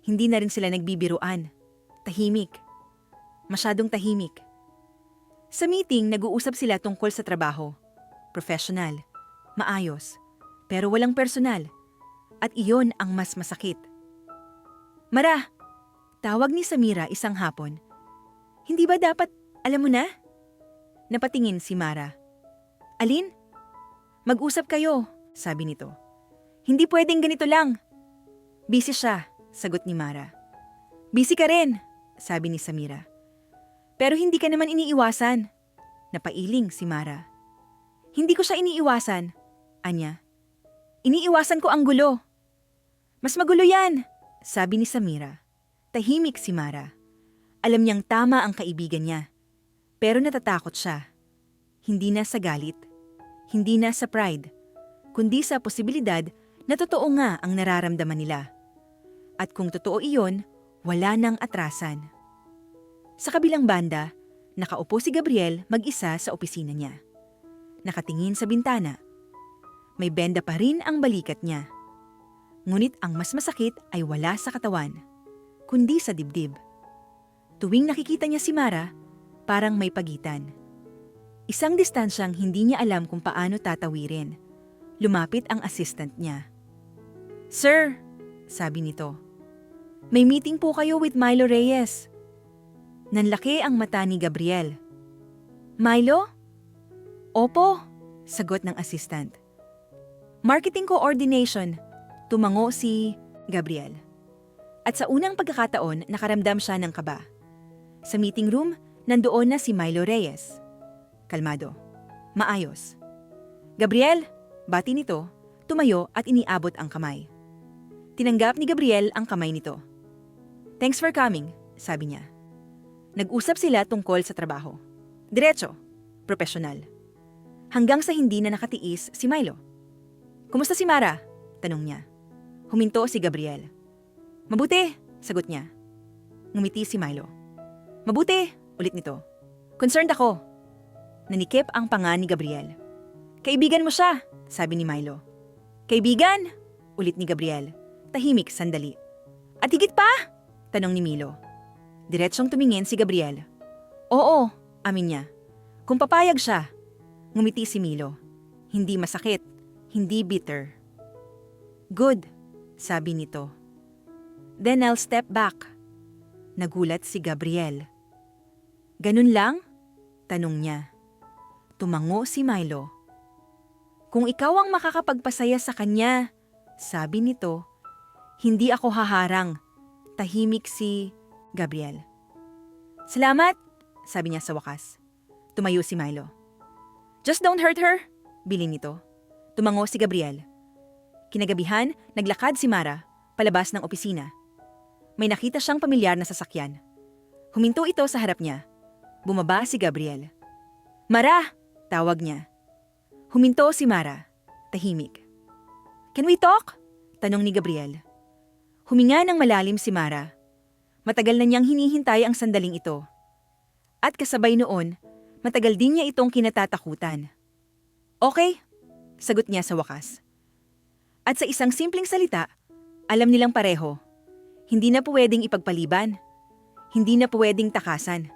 Hindi na rin sila nagbibiruan. Tahimik. Masyadong tahimik. Sa meeting, nag-uusap sila tungkol sa trabaho. Professional. Maayos. Pero walang personal. At iyon ang mas masakit. Mara, tawag ni Samira isang hapon. Hindi ba dapat, alam mo na? Napatingin si Mara. Alin? Mag-usap kayo, sabi nito. Hindi pwedeng ganito lang. Busy siya, sagot ni Mara. Busy ka rin, sabi ni Samira. Pero hindi ka naman iniiwasan. Napailing si Mara. Hindi ko siya iniiwasan, anya. Iniiwasan ko ang gulo. Mas magulo yan, sabi ni Samira. Tahimik si Mara. Alam niyang tama ang kaibigan niya. Pero natatakot siya. Hindi na sa galit. Hindi na sa pride. Kundi sa posibilidad na totoo nga ang nararamdaman nila. At kung totoo iyon, wala nang atrasan. Sa kabilang banda, nakaupo si Gabriel mag-isa sa opisina niya. Nakatingin sa bintana. May benda pa rin ang balikat niya. Ngunit ang mas masakit ay wala sa katawan, kundi sa dibdib. Tuwing nakikita niya si Mara, parang may pagitan. Isang distansyang hindi niya alam kung paano tatawirin. Lumapit ang assistant niya. Sir, sabi nito, may meeting po kayo with Milo Reyes. Nanlaki ang mata ni Gabriel. Milo? Opo, sagot ng assistant. Marketing coordination, tumango si Gabriel. At sa unang pagkakataon, nakaramdam siya ng kaba. Sa meeting room, nandoon na si Milo Reyes. Kalmado. Maayos. Gabriel, bati nito, tumayo at iniabot ang kamay. Tinanggap ni Gabriel ang kamay nito. Thanks for coming, sabi niya. Nag-usap sila tungkol sa trabaho. Diretso, profesional. Hanggang sa hindi na nakatiis si Milo. Kumusta si Mara? Tanong niya. Huminto si Gabriel. Mabuti, sagot niya. Ngumiti si Milo. Mabuti, ulit nito. Concerned ako. Nanikip ang panga ni Gabriel. Kaibigan mo siya, sabi ni Milo. Kaibigan? Ulit ni Gabriel. Tahimik sandali. At higit pa? Tanong ni Milo. Diretsyong tumingin si Gabriel. Oo, amin niya. Kung papayag siya. Ngumiti si Milo. Hindi masakit, hindi bitter. Good, sabi nito. Then I'll step back. Nagulat si Gabriel. Ganun lang? Tanong niya. Tumango si Milo. Kung ikaw ang makakapagpasaya sa kanya, sabi nito, hindi ako haharang. Tahimik si Gabriel. Salamat, sabi niya sa wakas. Tumayo si Milo. Just don't hurt her, bilin nito. Tumango si Gabriel. Kinagabihan, naglakad si Mara, palabas ng opisina. May nakita siyang pamilyar na sasakyan. Huminto ito sa harap niya. Bumaba si Gabriel. Mara! Tawag niya. Huminto si Mara. Tahimik. Can we talk? Tanong ni Gabriel. Huminga ng malalim si Mara. Matagal na niyang hinihintay ang sandaling ito. At kasabay noon, matagal din niya itong kinatatakutan. Okay, sagot niya sa wakas. At sa isang simpleng salita, alam nilang pareho. Hindi na pwedeng ipagpaliban. Hindi na pwedeng takasan.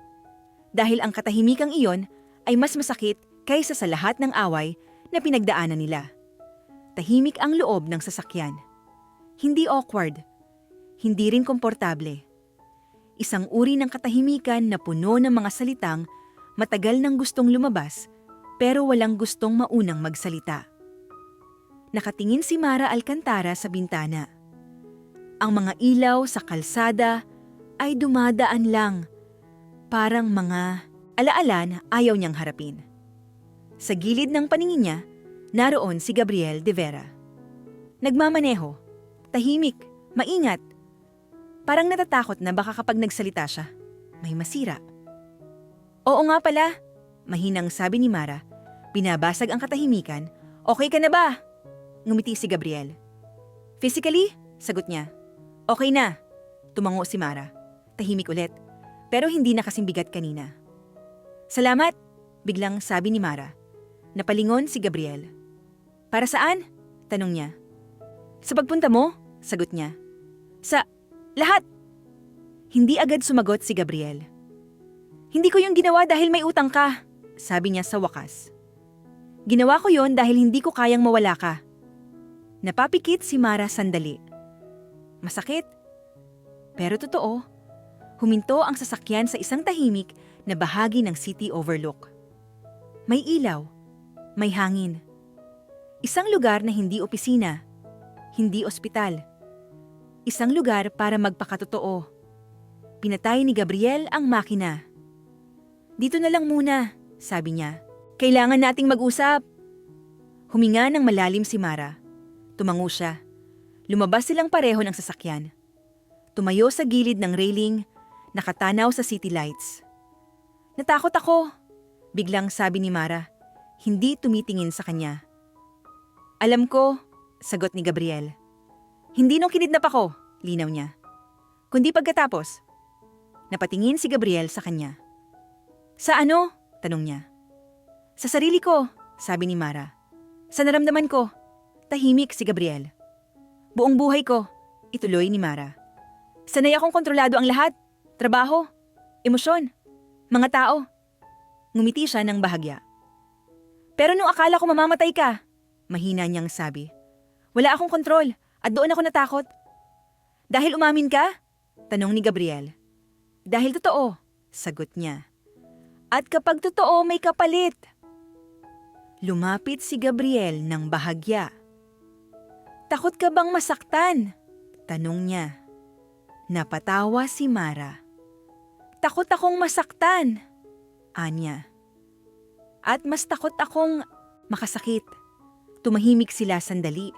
Dahil ang katahimikang iyon ay mas masakit kaysa sa lahat ng away na pinagdaanan nila. Tahimik ang loob ng sasakyan. Hindi awkward. Hindi rin komportable. Isang uri ng katahimikan na puno ng mga salitang matagal nang gustong lumabas pero walang gustong maunang magsalita. Nakatingin si Mara Alcantara sa bintana. Ang mga ilaw sa kalsada ay dumadaan lang. Parang mga alaala na ayaw niyang harapin. Sa gilid ng paningin niya, naroon si Gabriel de Vera. Nagmamaneho, tahimik, maingat. Parang natatakot na baka kapag nagsalita siya, may masira. Oo nga pala, mahinang sabi ni Mara. Binabasag ang katahimikan. Okay ka na ba? Ngumiti si Gabriel. Physically? Sagot niya. Okay na. Tumango si Mara. Tahimik ulit. Pero hindi na kasing bigat kanina. Salamat, biglang sabi ni Mara. Napalingon si Gabriel. Para saan? Tanong niya. Sa pagpunta mo? Sagot niya. Sa lahat. Hindi agad sumagot si Gabriel. Hindi ko yung ginawa dahil may utang ka, sabi niya sa wakas. Ginawa ko yon dahil hindi ko kayang mawala ka. Napapikit si Mara sandali. Masakit. Pero totoo, huminto ang sasakyan sa isang tahimik na bahagi ng city overlook. May ilaw, may hangin. Isang lugar na hindi opisina, hindi ospital. Isang lugar para magpakatotoo. Pinatay ni Gabriel ang makina. Dito na lang muna, sabi niya. Kailangan nating mag-usap. Huminga ng malalim si Mara. Tumango siya. Lumabas silang pareho ng sasakyan. Tumayo sa gilid ng railing, nakatanaw sa city lights. Natakot ako, biglang sabi ni Mara, hindi tumitingin sa kanya. Alam ko, sagot ni Gabriel. Hindi nung kinidnap ako, linaw niya. Kundi pagkatapos. Napatingin si Gabriel sa kanya. Sa ano? Tanong niya. Sa sarili ko, sabi ni Mara. Sa naramdaman ko. Tahimik si Gabriel. Buong buhay ko, ituloy ni Mara. Sanay akong kontrolado ang lahat. Trabaho, emosyon, mga tao. Ngumiti siya ng bahagya. Pero nung akala ko mamamatay ka, mahina niyang sabi. Wala akong kontrol at doon ako natakot. Dahil umamin ka? Tanong ni Gabriel. Dahil totoo, sagot niya. At kapag totoo may kapalit. Lumapit si Gabriel ng bahagya. Takot ka bang masaktan? Tanong niya. Napatawa si Mara. Takot akong masaktan, anya. At mas takot akong makasakit. Tumahimik sila sandali.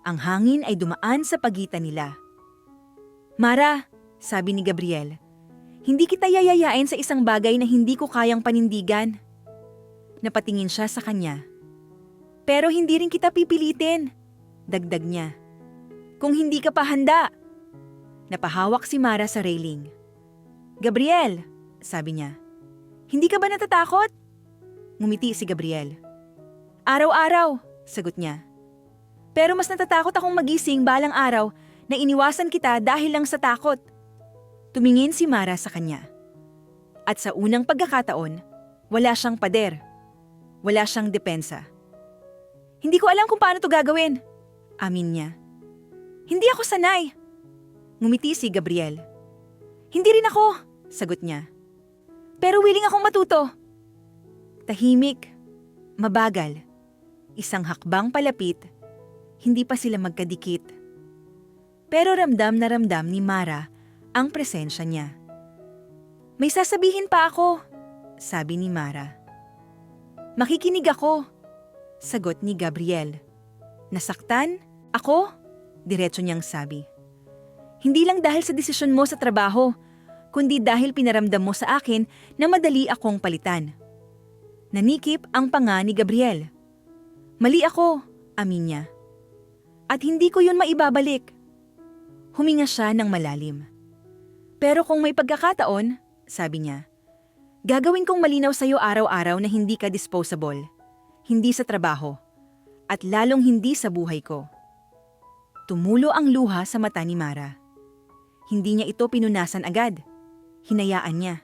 Ang hangin ay dumaan sa pagitan nila. Mara, sabi ni Gabriel, hindi kita yayayain sa isang bagay na hindi ko kayang panindigan. Napatingin siya sa kanya. Pero hindi rin kita pipilitin, dagdag niya. Kung hindi ka pa handa. Napahawak si Mara sa railing. Gabriel, sabi niya, hindi ka ba natatakot? Ngumiti si Gabriel. Araw-araw, sagot niya. Pero mas natatakot akong magising balang araw na iniwasan kita dahil lang sa takot. Tumingin si Mara sa kanya. At sa unang pagkakataon, wala siyang pader. Wala siyang depensa. Hindi ko alam kung paano to gagawin, amin niya. Hindi ako sanay. Ngumiti si Gabriel. Hindi rin ako, sagot niya. Pero willing akong matuto. Tahimik, mabagal, isang hakbang palapit, hindi pa sila magkadikit. Pero ramdam na ramdam ni Mara ang presensya niya. May sasabihin pa ako, sabi ni Mara. Makikinig ako, sagot ni Gabriel. Nasaktan? Ako? Diretso niyang sabi. Hindi lang dahil sa desisyon mo sa trabaho, kundi dahil pinaramdam mo sa akin na madali akong palitan. Nanikip ang panga ni Gabriel. Mali ako, amin niya. At hindi ko yun maibabalik. Huminga siya ng malalim. Pero kung may pagkakataon, sabi niya, gagawin kong malinaw sa'yo araw-araw na hindi ka disposable, hindi sa trabaho, at lalong hindi sa buhay ko. Tumulo ang luha sa mata ni Mara. Hindi niya ito pinunasan agad. Hinayaan niya.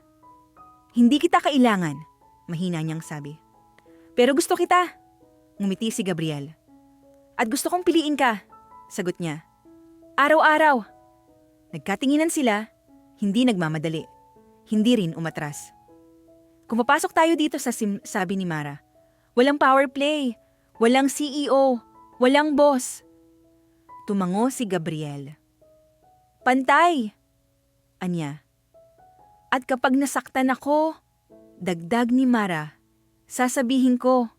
Hindi kita kailangan, mahina niyang sabi. Pero gusto kita, ngumiti si Gabriel. At gusto kong piliin ka, sagot niya. Araw-araw. Nagkatinginan sila, hindi nagmamadali, hindi rin umatras. Kung papasok tayo dito sa sabi ni Mara, walang power play, walang CEO, walang boss. Tumango si Gabriel. Pantay, anya. At kapag nasaktan ako, dagdag ni Mara, sasabihin ko.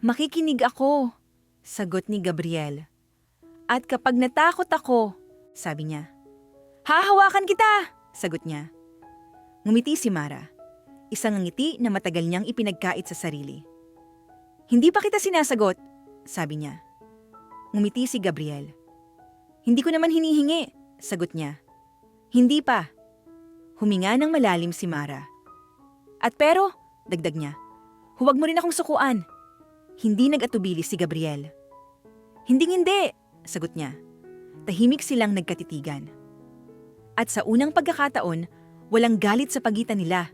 Makikinig ako, sagot ni Gabriel. At kapag natakot ako, sabi niya. Hahawakan kita, sagot niya. Ngumiti si Mara, isang ngiti na matagal niyang ipinagkait sa sarili. Hindi pa kita sinasagot, sabi niya. Ngumiti si Gabriel. Hindi ko naman hinihingi, sagot niya. Hindi pa. Huminga ng malalim si Mara. At pero, dagdag niya, huwag mo rin akong sukuan. Hindi nag-atubili si Gabriel. Hindi, sagot niya. Tahimik silang nagkatitigan. At sa unang pagkakataon, walang galit sa pagitan nila.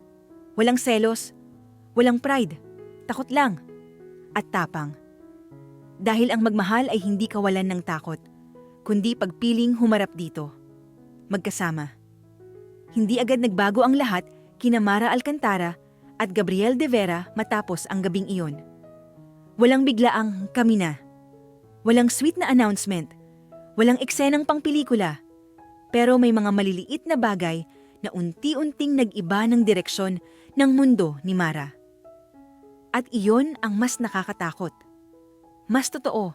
Walang selos, walang pride, takot lang, at tapang. Dahil ang magmahal ay hindi kawalan ng takot, kundi pagpiling humarap dito. Magkasama. Hindi agad nagbago ang lahat kina Mara Alcantara at Gabriel de Vera matapos ang gabing iyon. Walang biglaang kami na. Walang sweet na announcement. Walang eksenang pangpelikula. Pero may mga maliliit na bagay na unti-unting nag-iba ng direksyon ng mundo ni Mara. At iyon ang mas nakakatakot. Mas totoo.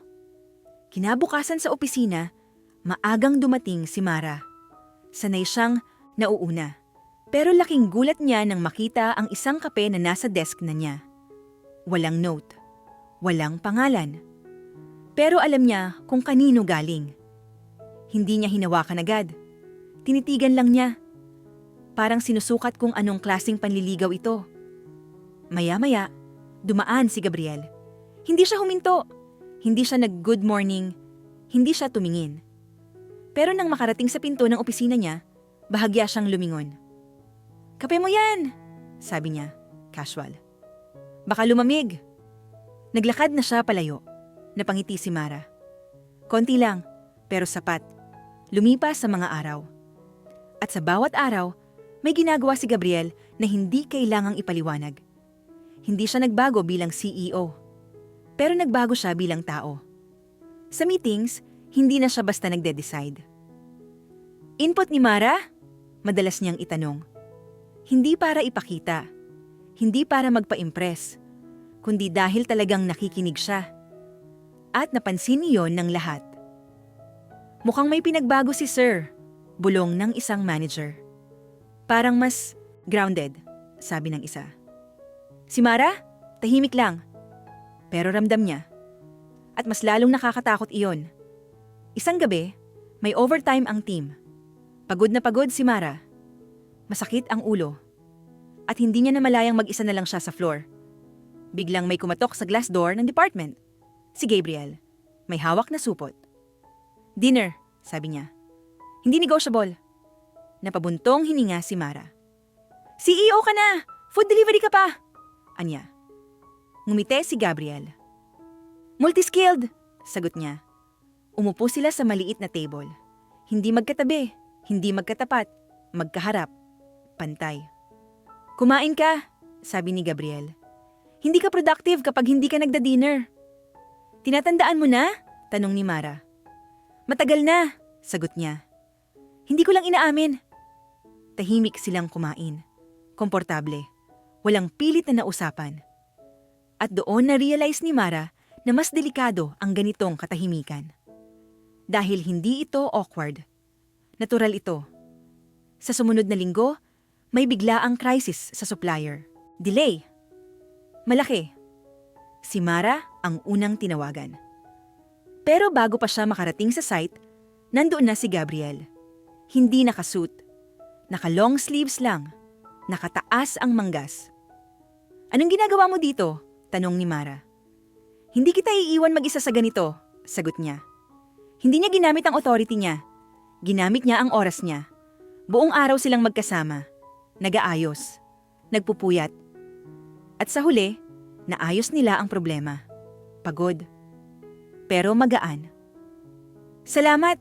Kinabukasan sa opisina, maagang dumating si Mara. Sanay siyang nauuna. Pero laking gulat niya nang makita ang isang kape na nasa desk na niya. Walang note. Walang pangalan. Pero alam niya kung kanino galing. Hindi niya hinawakan agad. Tinitigan lang niya. Parang sinusukat kung anong klaseng panliligaw ito. Maya-maya, dumaan si Gabriel. Hindi siya huminto. Hindi siya nag-good morning. Hindi siya tumingin. Pero nang makarating sa pinto ng opisina niya, bahagya siyang lumingon. "Kape mo yan," sabi niya, casual. "Baka lumamig." Naglakad na siya palayo. Napangiti si Mara. Konti lang, pero sapat. Lumipas sa mga araw. At sa bawat araw, may ginagawa si Gabriel na hindi kailangang ipaliwanag. Hindi siya nagbago bilang CEO. Pero nagbago siya bilang tao. Sa meetings, hindi na siya basta nagde-decide. Input ni Mara? Madalas niyang itanong. Hindi para ipakita. Hindi para magpa-impress. Kundi dahil talagang nakikinig siya. At napansin niyon ng lahat. Mukhang may pinagbago si Sir, bulong ng isang manager. Parang mas grounded, sabi ng isa. Si Mara, tahimik lang. Pero ramdam niya. At mas lalong nakakatakot iyon. Isang gabi, may overtime ang team. Pagod na pagod si Mara. Masakit ang ulo. At hindi niya namalayang mag-isa na lang siya sa floor. Biglang may kumatok sa glass door ng department. Si Gabriel. May hawak na supot. "Dinner," sabi niya. "Hindi negotiable." Napabuntong hininga si Mara. "CEO ka na! Food delivery ka pa!" Anya. Ngumite si Gabriel. "Multi-skilled," sagot niya. Umupo sila sa maliit na table. Hindi magkatabi, hindi magkatapat, magkaharap, pantay. "Kumain ka," sabi ni Gabriel. "Hindi ka productive kapag hindi ka nagda-dinner." "Tinatandaan mo na?" tanong ni Mara. "Matagal na," sagot niya. "Hindi ko lang inaamin." Tahimik silang kumain. Komportable. Walang pilit na nausapan. At doon na-realize ni Mara na mas delikado ang ganitong katahimikan. Dahil hindi ito awkward. Natural ito. Sa sumunod na linggo, may biglaang crisis sa supplier. Delay. Malaki. Si Mara ang unang tinawagan. Pero bago pa siya makarating sa site, nandoon na si Gabriel. Hindi nakasuit. Naka-long sleeves lang. Nakataas ang manggas. "Anong ginagawa mo dito?" tanong ni Mara. "Hindi kita iiwan mag-isa sa ganito," sagot niya. Hindi niya ginamit ang authority niya. Ginamit niya ang oras niya. Buong araw silang magkasama. Nag-aayos. Nagpupuyat. At sa huli, naayos nila ang problema. Pagod. Pero magaan. "Salamat,"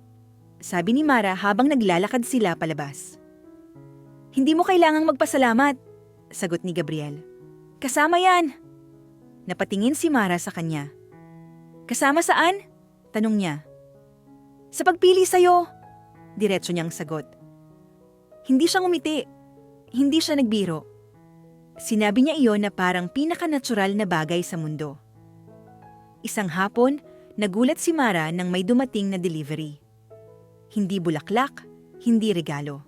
sabi ni Mara habang naglalakad sila palabas. "Hindi mo kailangang magpasalamat," sagot ni Gabriel. "Kasama yan." Napatingin si Mara sa kanya. "Kasama saan?" tanong niya. "Sa pagpili sa'yo," diretso niyang sagot. Hindi siya ngumiti. Hindi siya nagbiro. Sinabi niya iyon na parang pinaka-natural na bagay sa mundo. Isang hapon, nagulat si Mara nang may dumating na delivery. Hindi bulaklak, hindi regalo.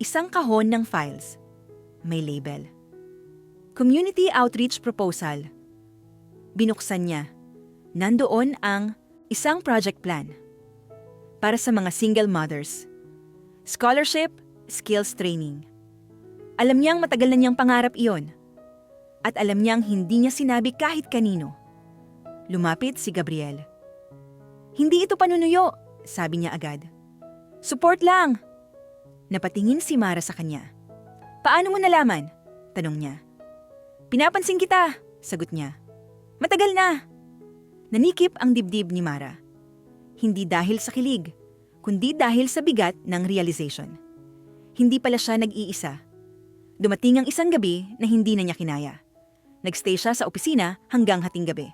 Isang kahon ng files. May label. Community Outreach Proposal. Binuksan niya. Nandoon ang isang project plan. Para sa mga single mothers. Scholarship, skills training. Alam niyang matagal na niyang pangarap iyon. At alam niyang hindi niya sinabi kahit kanino. Lumapit si Gabriel. Hindi ito panunuyo, sabi niya agad. Support lang. Napatingin si Mara sa kanya. Paano mo nalaman? Tanong niya. Pinapansin kita, sagot niya. Matagal na. Nanikip ang dibdib ni Mara. Hindi dahil sa kilig, kundi dahil sa bigat ng realization. Hindi pala siya nag-iisa. Dumating ang isang gabi na hindi na niya kinaya. Nagstay siya sa opisina hanggang hating gabi.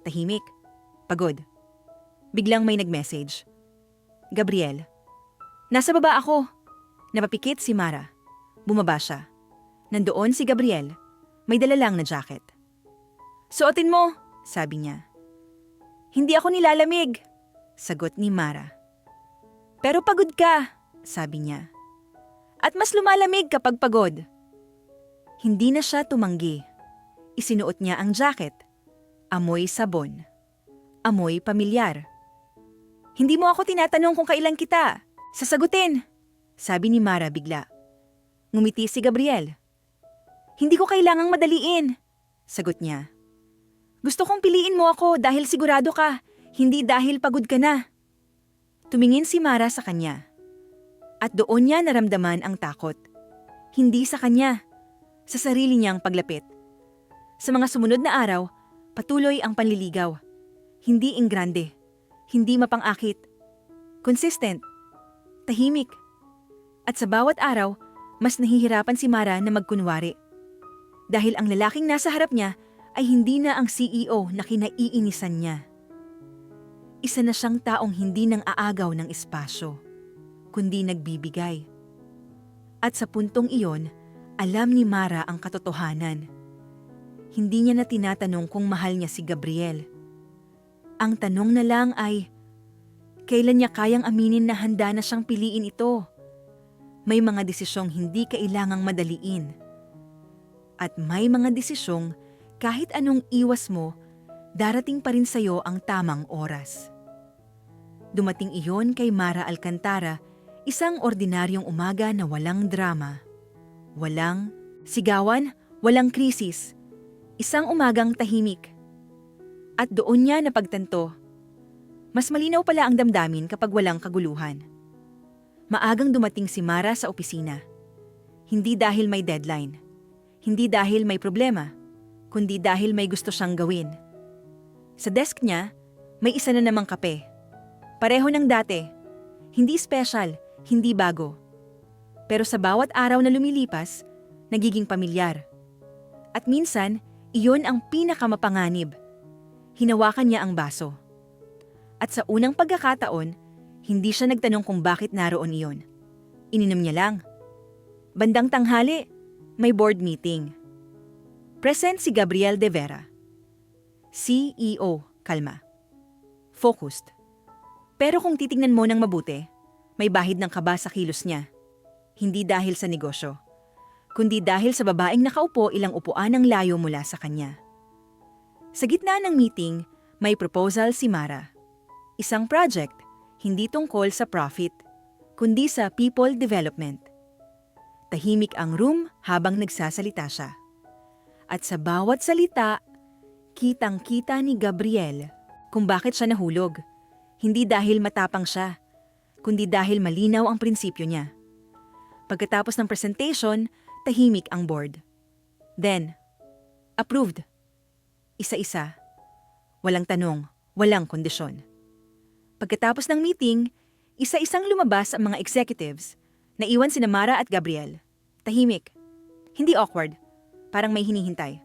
Tahimik. Pagod. Biglang may nag-message. Gabriel. Nasa baba ako. Napapikit si Mara. Bumaba siya. Nandoon si Gabriel. May dala lang na jacket. Suotin mo, sabi niya. Hindi ako nilalamig, sagot ni Mara. Pero pagod ka, sabi niya. At mas lumalamig kapag pagod. Hindi na siya tumanggi. Isinuot niya ang jacket. Amoy sabon. Amoy pamilyar. Hindi mo ako tinatanong kung kailan kita. Sasagutin, sabi ni Mara bigla. Ngumiti si Gabriel. Hindi ko kailangang madaliin, sagot niya. Gusto kong piliin mo ako dahil sigurado ka, hindi dahil pagod ka na. Tumingin si Mara sa kanya. At doon niya naramdaman ang takot. Hindi sa kanya, sa sarili niyang paglapit. Sa mga sumunod na araw, patuloy ang panliligaw. Hindi ingrande, hindi mapang-akit. Consistent, tahimik. At sa bawat araw, mas nahihirapan si Mara na magkunwari. Dahil ang lalaking nasa harap niya ay hindi na ang CEO na kinaiinisan niya. Isa na siyang taong hindi nang aagaw ng espasyo, kundi nagbibigay. At sa puntong iyon, alam ni Mara ang katotohanan. Hindi niya na tinatanong kung mahal niya si Gabriel. Ang tanong na lang ay, kailan niya kayang aminin na handa na siyang piliin ito? May mga desisyong hindi kailangang madaliin. At may mga desisyong kahit anong iwas mo, darating pa rin sa'yo ang tamang oras. Dumating iyon kay Mara Alcantara, isang ordinaryong umaga na walang drama. Walang sigawan, walang krisis. Isang umagang tahimik. At doon niya napagtanto, mas malinaw pala ang damdamin kapag walang kaguluhan. Maagang dumating si Mara sa opisina. Hindi dahil may deadline. Hindi dahil may problema, kundi dahil may gusto siyang gawin. Sa desk niya, may isa na namang kape. Pareho ng dati. Hindi special, hindi bago. Pero sa bawat araw na lumilipas, nagiging pamilyar. At minsan, iyon ang pinakamapanganib. Hinawakan niya ang baso. At sa unang pagkakataon, hindi siya nagtanong kung bakit naroon iyon. Ininom niya lang. Bandang tanghali, may board meeting. Present si Gabriel de Vera. CEO, kalma. Focused. Pero kung titingnan mo ng mabuti, may bahid ng kaba sa kilos niya. Hindi dahil sa negosyo, kundi dahil sa babaeng nakaupo ilang upuan ng layo mula sa kanya. Sa gitna ng meeting, may proposal si Mara. Isang project, hindi tungkol sa profit, kundi sa people development. Tahimik ang room habang nagsasalita siya. At sa bawat salita, kitang-kita ni Gabriel kung bakit siya nahulog. Hindi dahil matapang siya, kundi dahil malinaw ang prinsipyo niya. Pagkatapos ng presentation, tahimik ang board. Then, approved. Isa-isa. Walang tanong, walang kondisyon. Pagkatapos ng meeting, isa-isang lumabas ang mga executives. Naiwan sina Mara at Gabriel. Tahimik. Hindi awkward. Parang may hinihintay.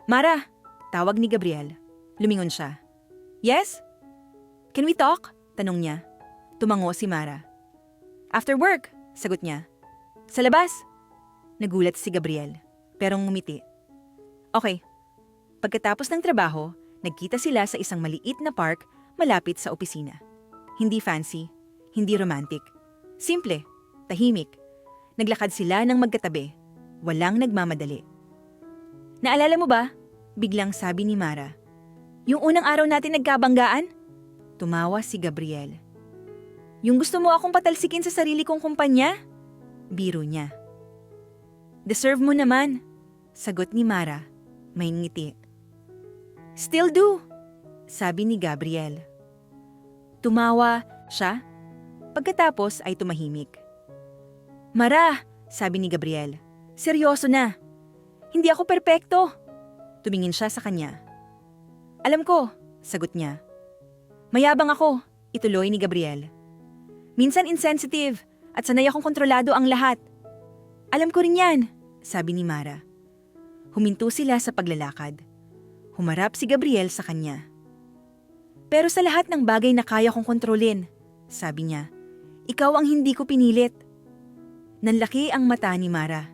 Mara! Tawag ni Gabriel. Lumingon siya. Yes? Can we talk? Tanong niya. Tumango si Mara. After work, sagot niya. Sa labas? Nagulat si Gabriel, pero ngumiti. Okay. Pagkatapos ng trabaho, nagkita sila sa isang maliit na park malapit sa opisina. Hindi fancy, hindi romantic. Simple, tahimik. Naglakad sila ng magkatabi. Walang nagmamadali. Naalala mo ba? Biglang sabi ni Mara. Yung unang araw natin nagkabanggaan? Tumawa si Gabriel. Yung gusto mo akong patalsikin sa sarili kong kumpanya? Biro niya. Deserve mo naman, sagot ni Mara. May ngiti. Still do, sabi ni Gabriel. Tumawa siya, pagkatapos ay tumahimik. Mara, sabi ni Gabriel, seryoso na. Hindi ako perpekto. Tumingin siya sa kanya. Alam ko, sagot niya. Mayabang ako, ituloy ni Gabriel. Minsan insensitive at sanay akong kontrolado ang lahat. Alam ko rin yan, sabi ni Mara. Huminto sila sa paglalakad. Humarap si Gabriel sa kanya. Pero sa lahat ng bagay na kaya kong kontrolin, sabi niya, ikaw ang hindi ko pinilit. Nanlaki ang mata ni Mara.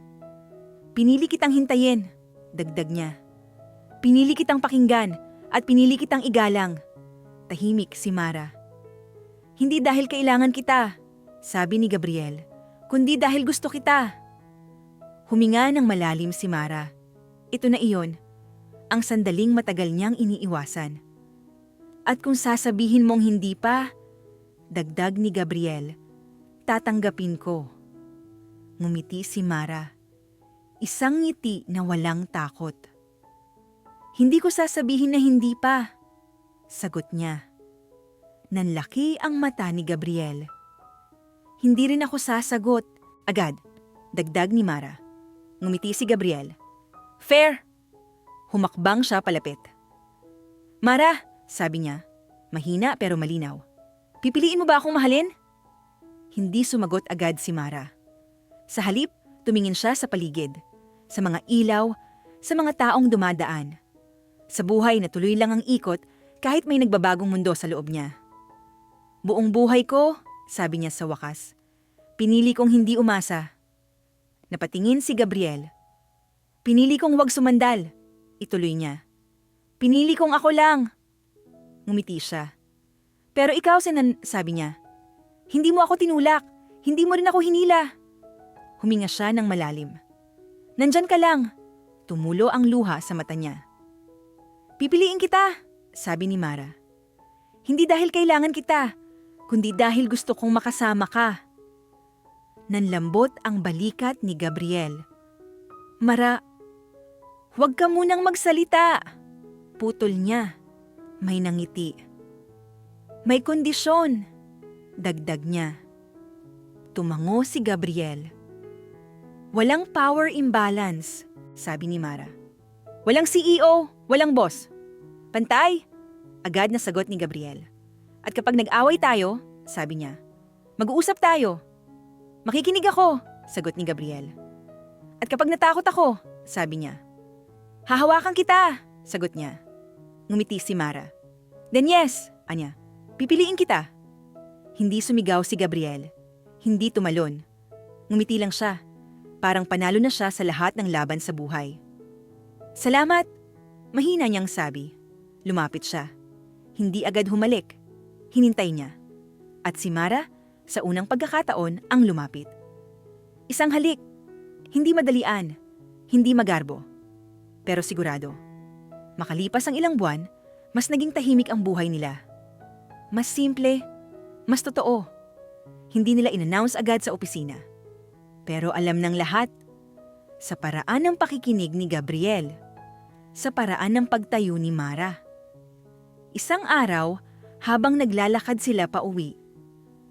Pinili kitang hintayin, dagdag niya. Pinili kitang pakinggan at pinili kitang igalang. Tahimik si Mara. Hindi dahil kailangan kita, sabi ni Gabriel, kundi dahil gusto kita. Huminga ng malalim si Mara. Ito na iyon, ang sandaling matagal niyang iniiwasan. At kung sasabihin mong hindi pa, dagdag ni Gabriel, tatanggapin ko. Ngumiti si Mara. Isang ngiti na walang takot. Hindi ko sasabihin na hindi pa, sagot niya. Nanlaki ang mata ni Gabriel. Hindi rin ako sasagot, agad, dagdag ni Mara. Ngumiti si Gabriel. Fair! Humakbang siya palapit. Mara! Sabi niya, mahina pero malinaw. Pipiliin mo ba akong mahalin? Hindi sumagot agad si Mara. Sa halip, tumingin siya sa paligid, sa mga ilaw, sa mga taong dumadaan. Sa buhay na tuloy lang ang ikot kahit may nagbabagong mundo sa loob niya. Buong buhay ko, sabi niya sa wakas, pinili kong hindi umasa. Napatingin si Gabriel. Pinili kong huwag sumandal, ituloy niya. Pinili kong ako lang. Ngumiti siya. Pero ikaw, sabi niya. Hindi mo ako tinulak. Hindi mo rin ako hinila. Huminga siya ng malalim. Nandyan ka lang. Tumulo ang luha sa mata niya. Pipiliin kita, sabi ni Mara. Hindi dahil kailangan kita, kundi dahil gusto kong makasama ka. Nanlambot ang balikat ni Gabriel. Mara, huwag ka munang magsalita. Putol niya. May nangiti. May kondisyon, dagdag niya. Tumango si Gabriel. Walang power imbalance, sabi ni Mara. Walang CEO, walang boss. Pantay, agad na sagot ni Gabriel. At kapag nag-away tayo, sabi niya, mag-uusap tayo. Makikinig ako, sagot ni Gabriel. At kapag natakot ako, sabi niya, hahawakan kita, sagot niya. Ngumiti si Mara. Then yes, anya, pipiliin kita. Hindi sumigaw si Gabriel. Hindi tumalon. Ngumiti lang siya. Parang panalo na siya sa lahat ng laban sa buhay. Salamat, mahina niyang sabi. Lumapit siya. Hindi agad humalik. Hinintay niya. At si Mara, sa unang pagkakataon, ang lumapit. Isang halik. Hindi madalian. Hindi magarbo. Pero sigurado. Makalipas ang ilang buwan, mas naging tahimik ang buhay nila. Mas simple, mas totoo. Hindi nila in-announce agad sa opisina. Pero alam ng lahat, sa paraan ng pakikinig ni Gabriel, sa paraan ng pagtayo ni Mara. Isang araw, habang naglalakad sila pa uwi.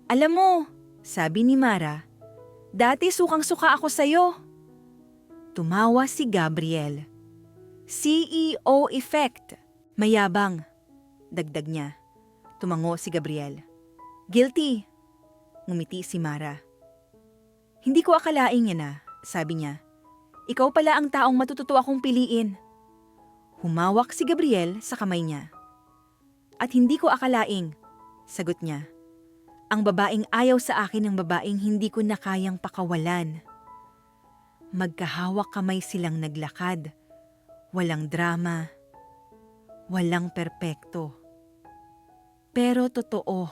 Alam mo, sabi ni Mara, dati sukang-suka ako sa'yo. Tumawa si Gabriel. CEO effect. Mayabang, dagdag niya. Tumango si Gabriel. Guilty. Ngumiti si Mara. Hindi ko akalaing yan sabi niya. Ikaw pala ang taong matututo akong piliin. Humawak si Gabriel sa kamay niya. At hindi ko akalaing, sagot niya. Ang babaeng ayaw sa akin ng babaeng hindi ko na kayang pakawalan. Magkahawak kamay silang naglakad. Walang drama. Walang perpekto. Pero totoo.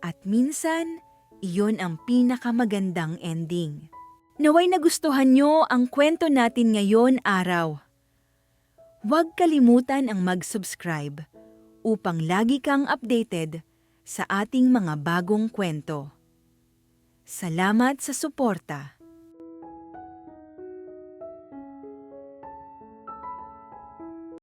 At minsan, iyon ang pinakamagandang ending. Naway nagustuhan nyo ang kwento natin ngayon araw. Huwag kalimutan ang mag-subscribe upang lagi kang updated sa ating mga bagong kwento. Salamat sa suporta.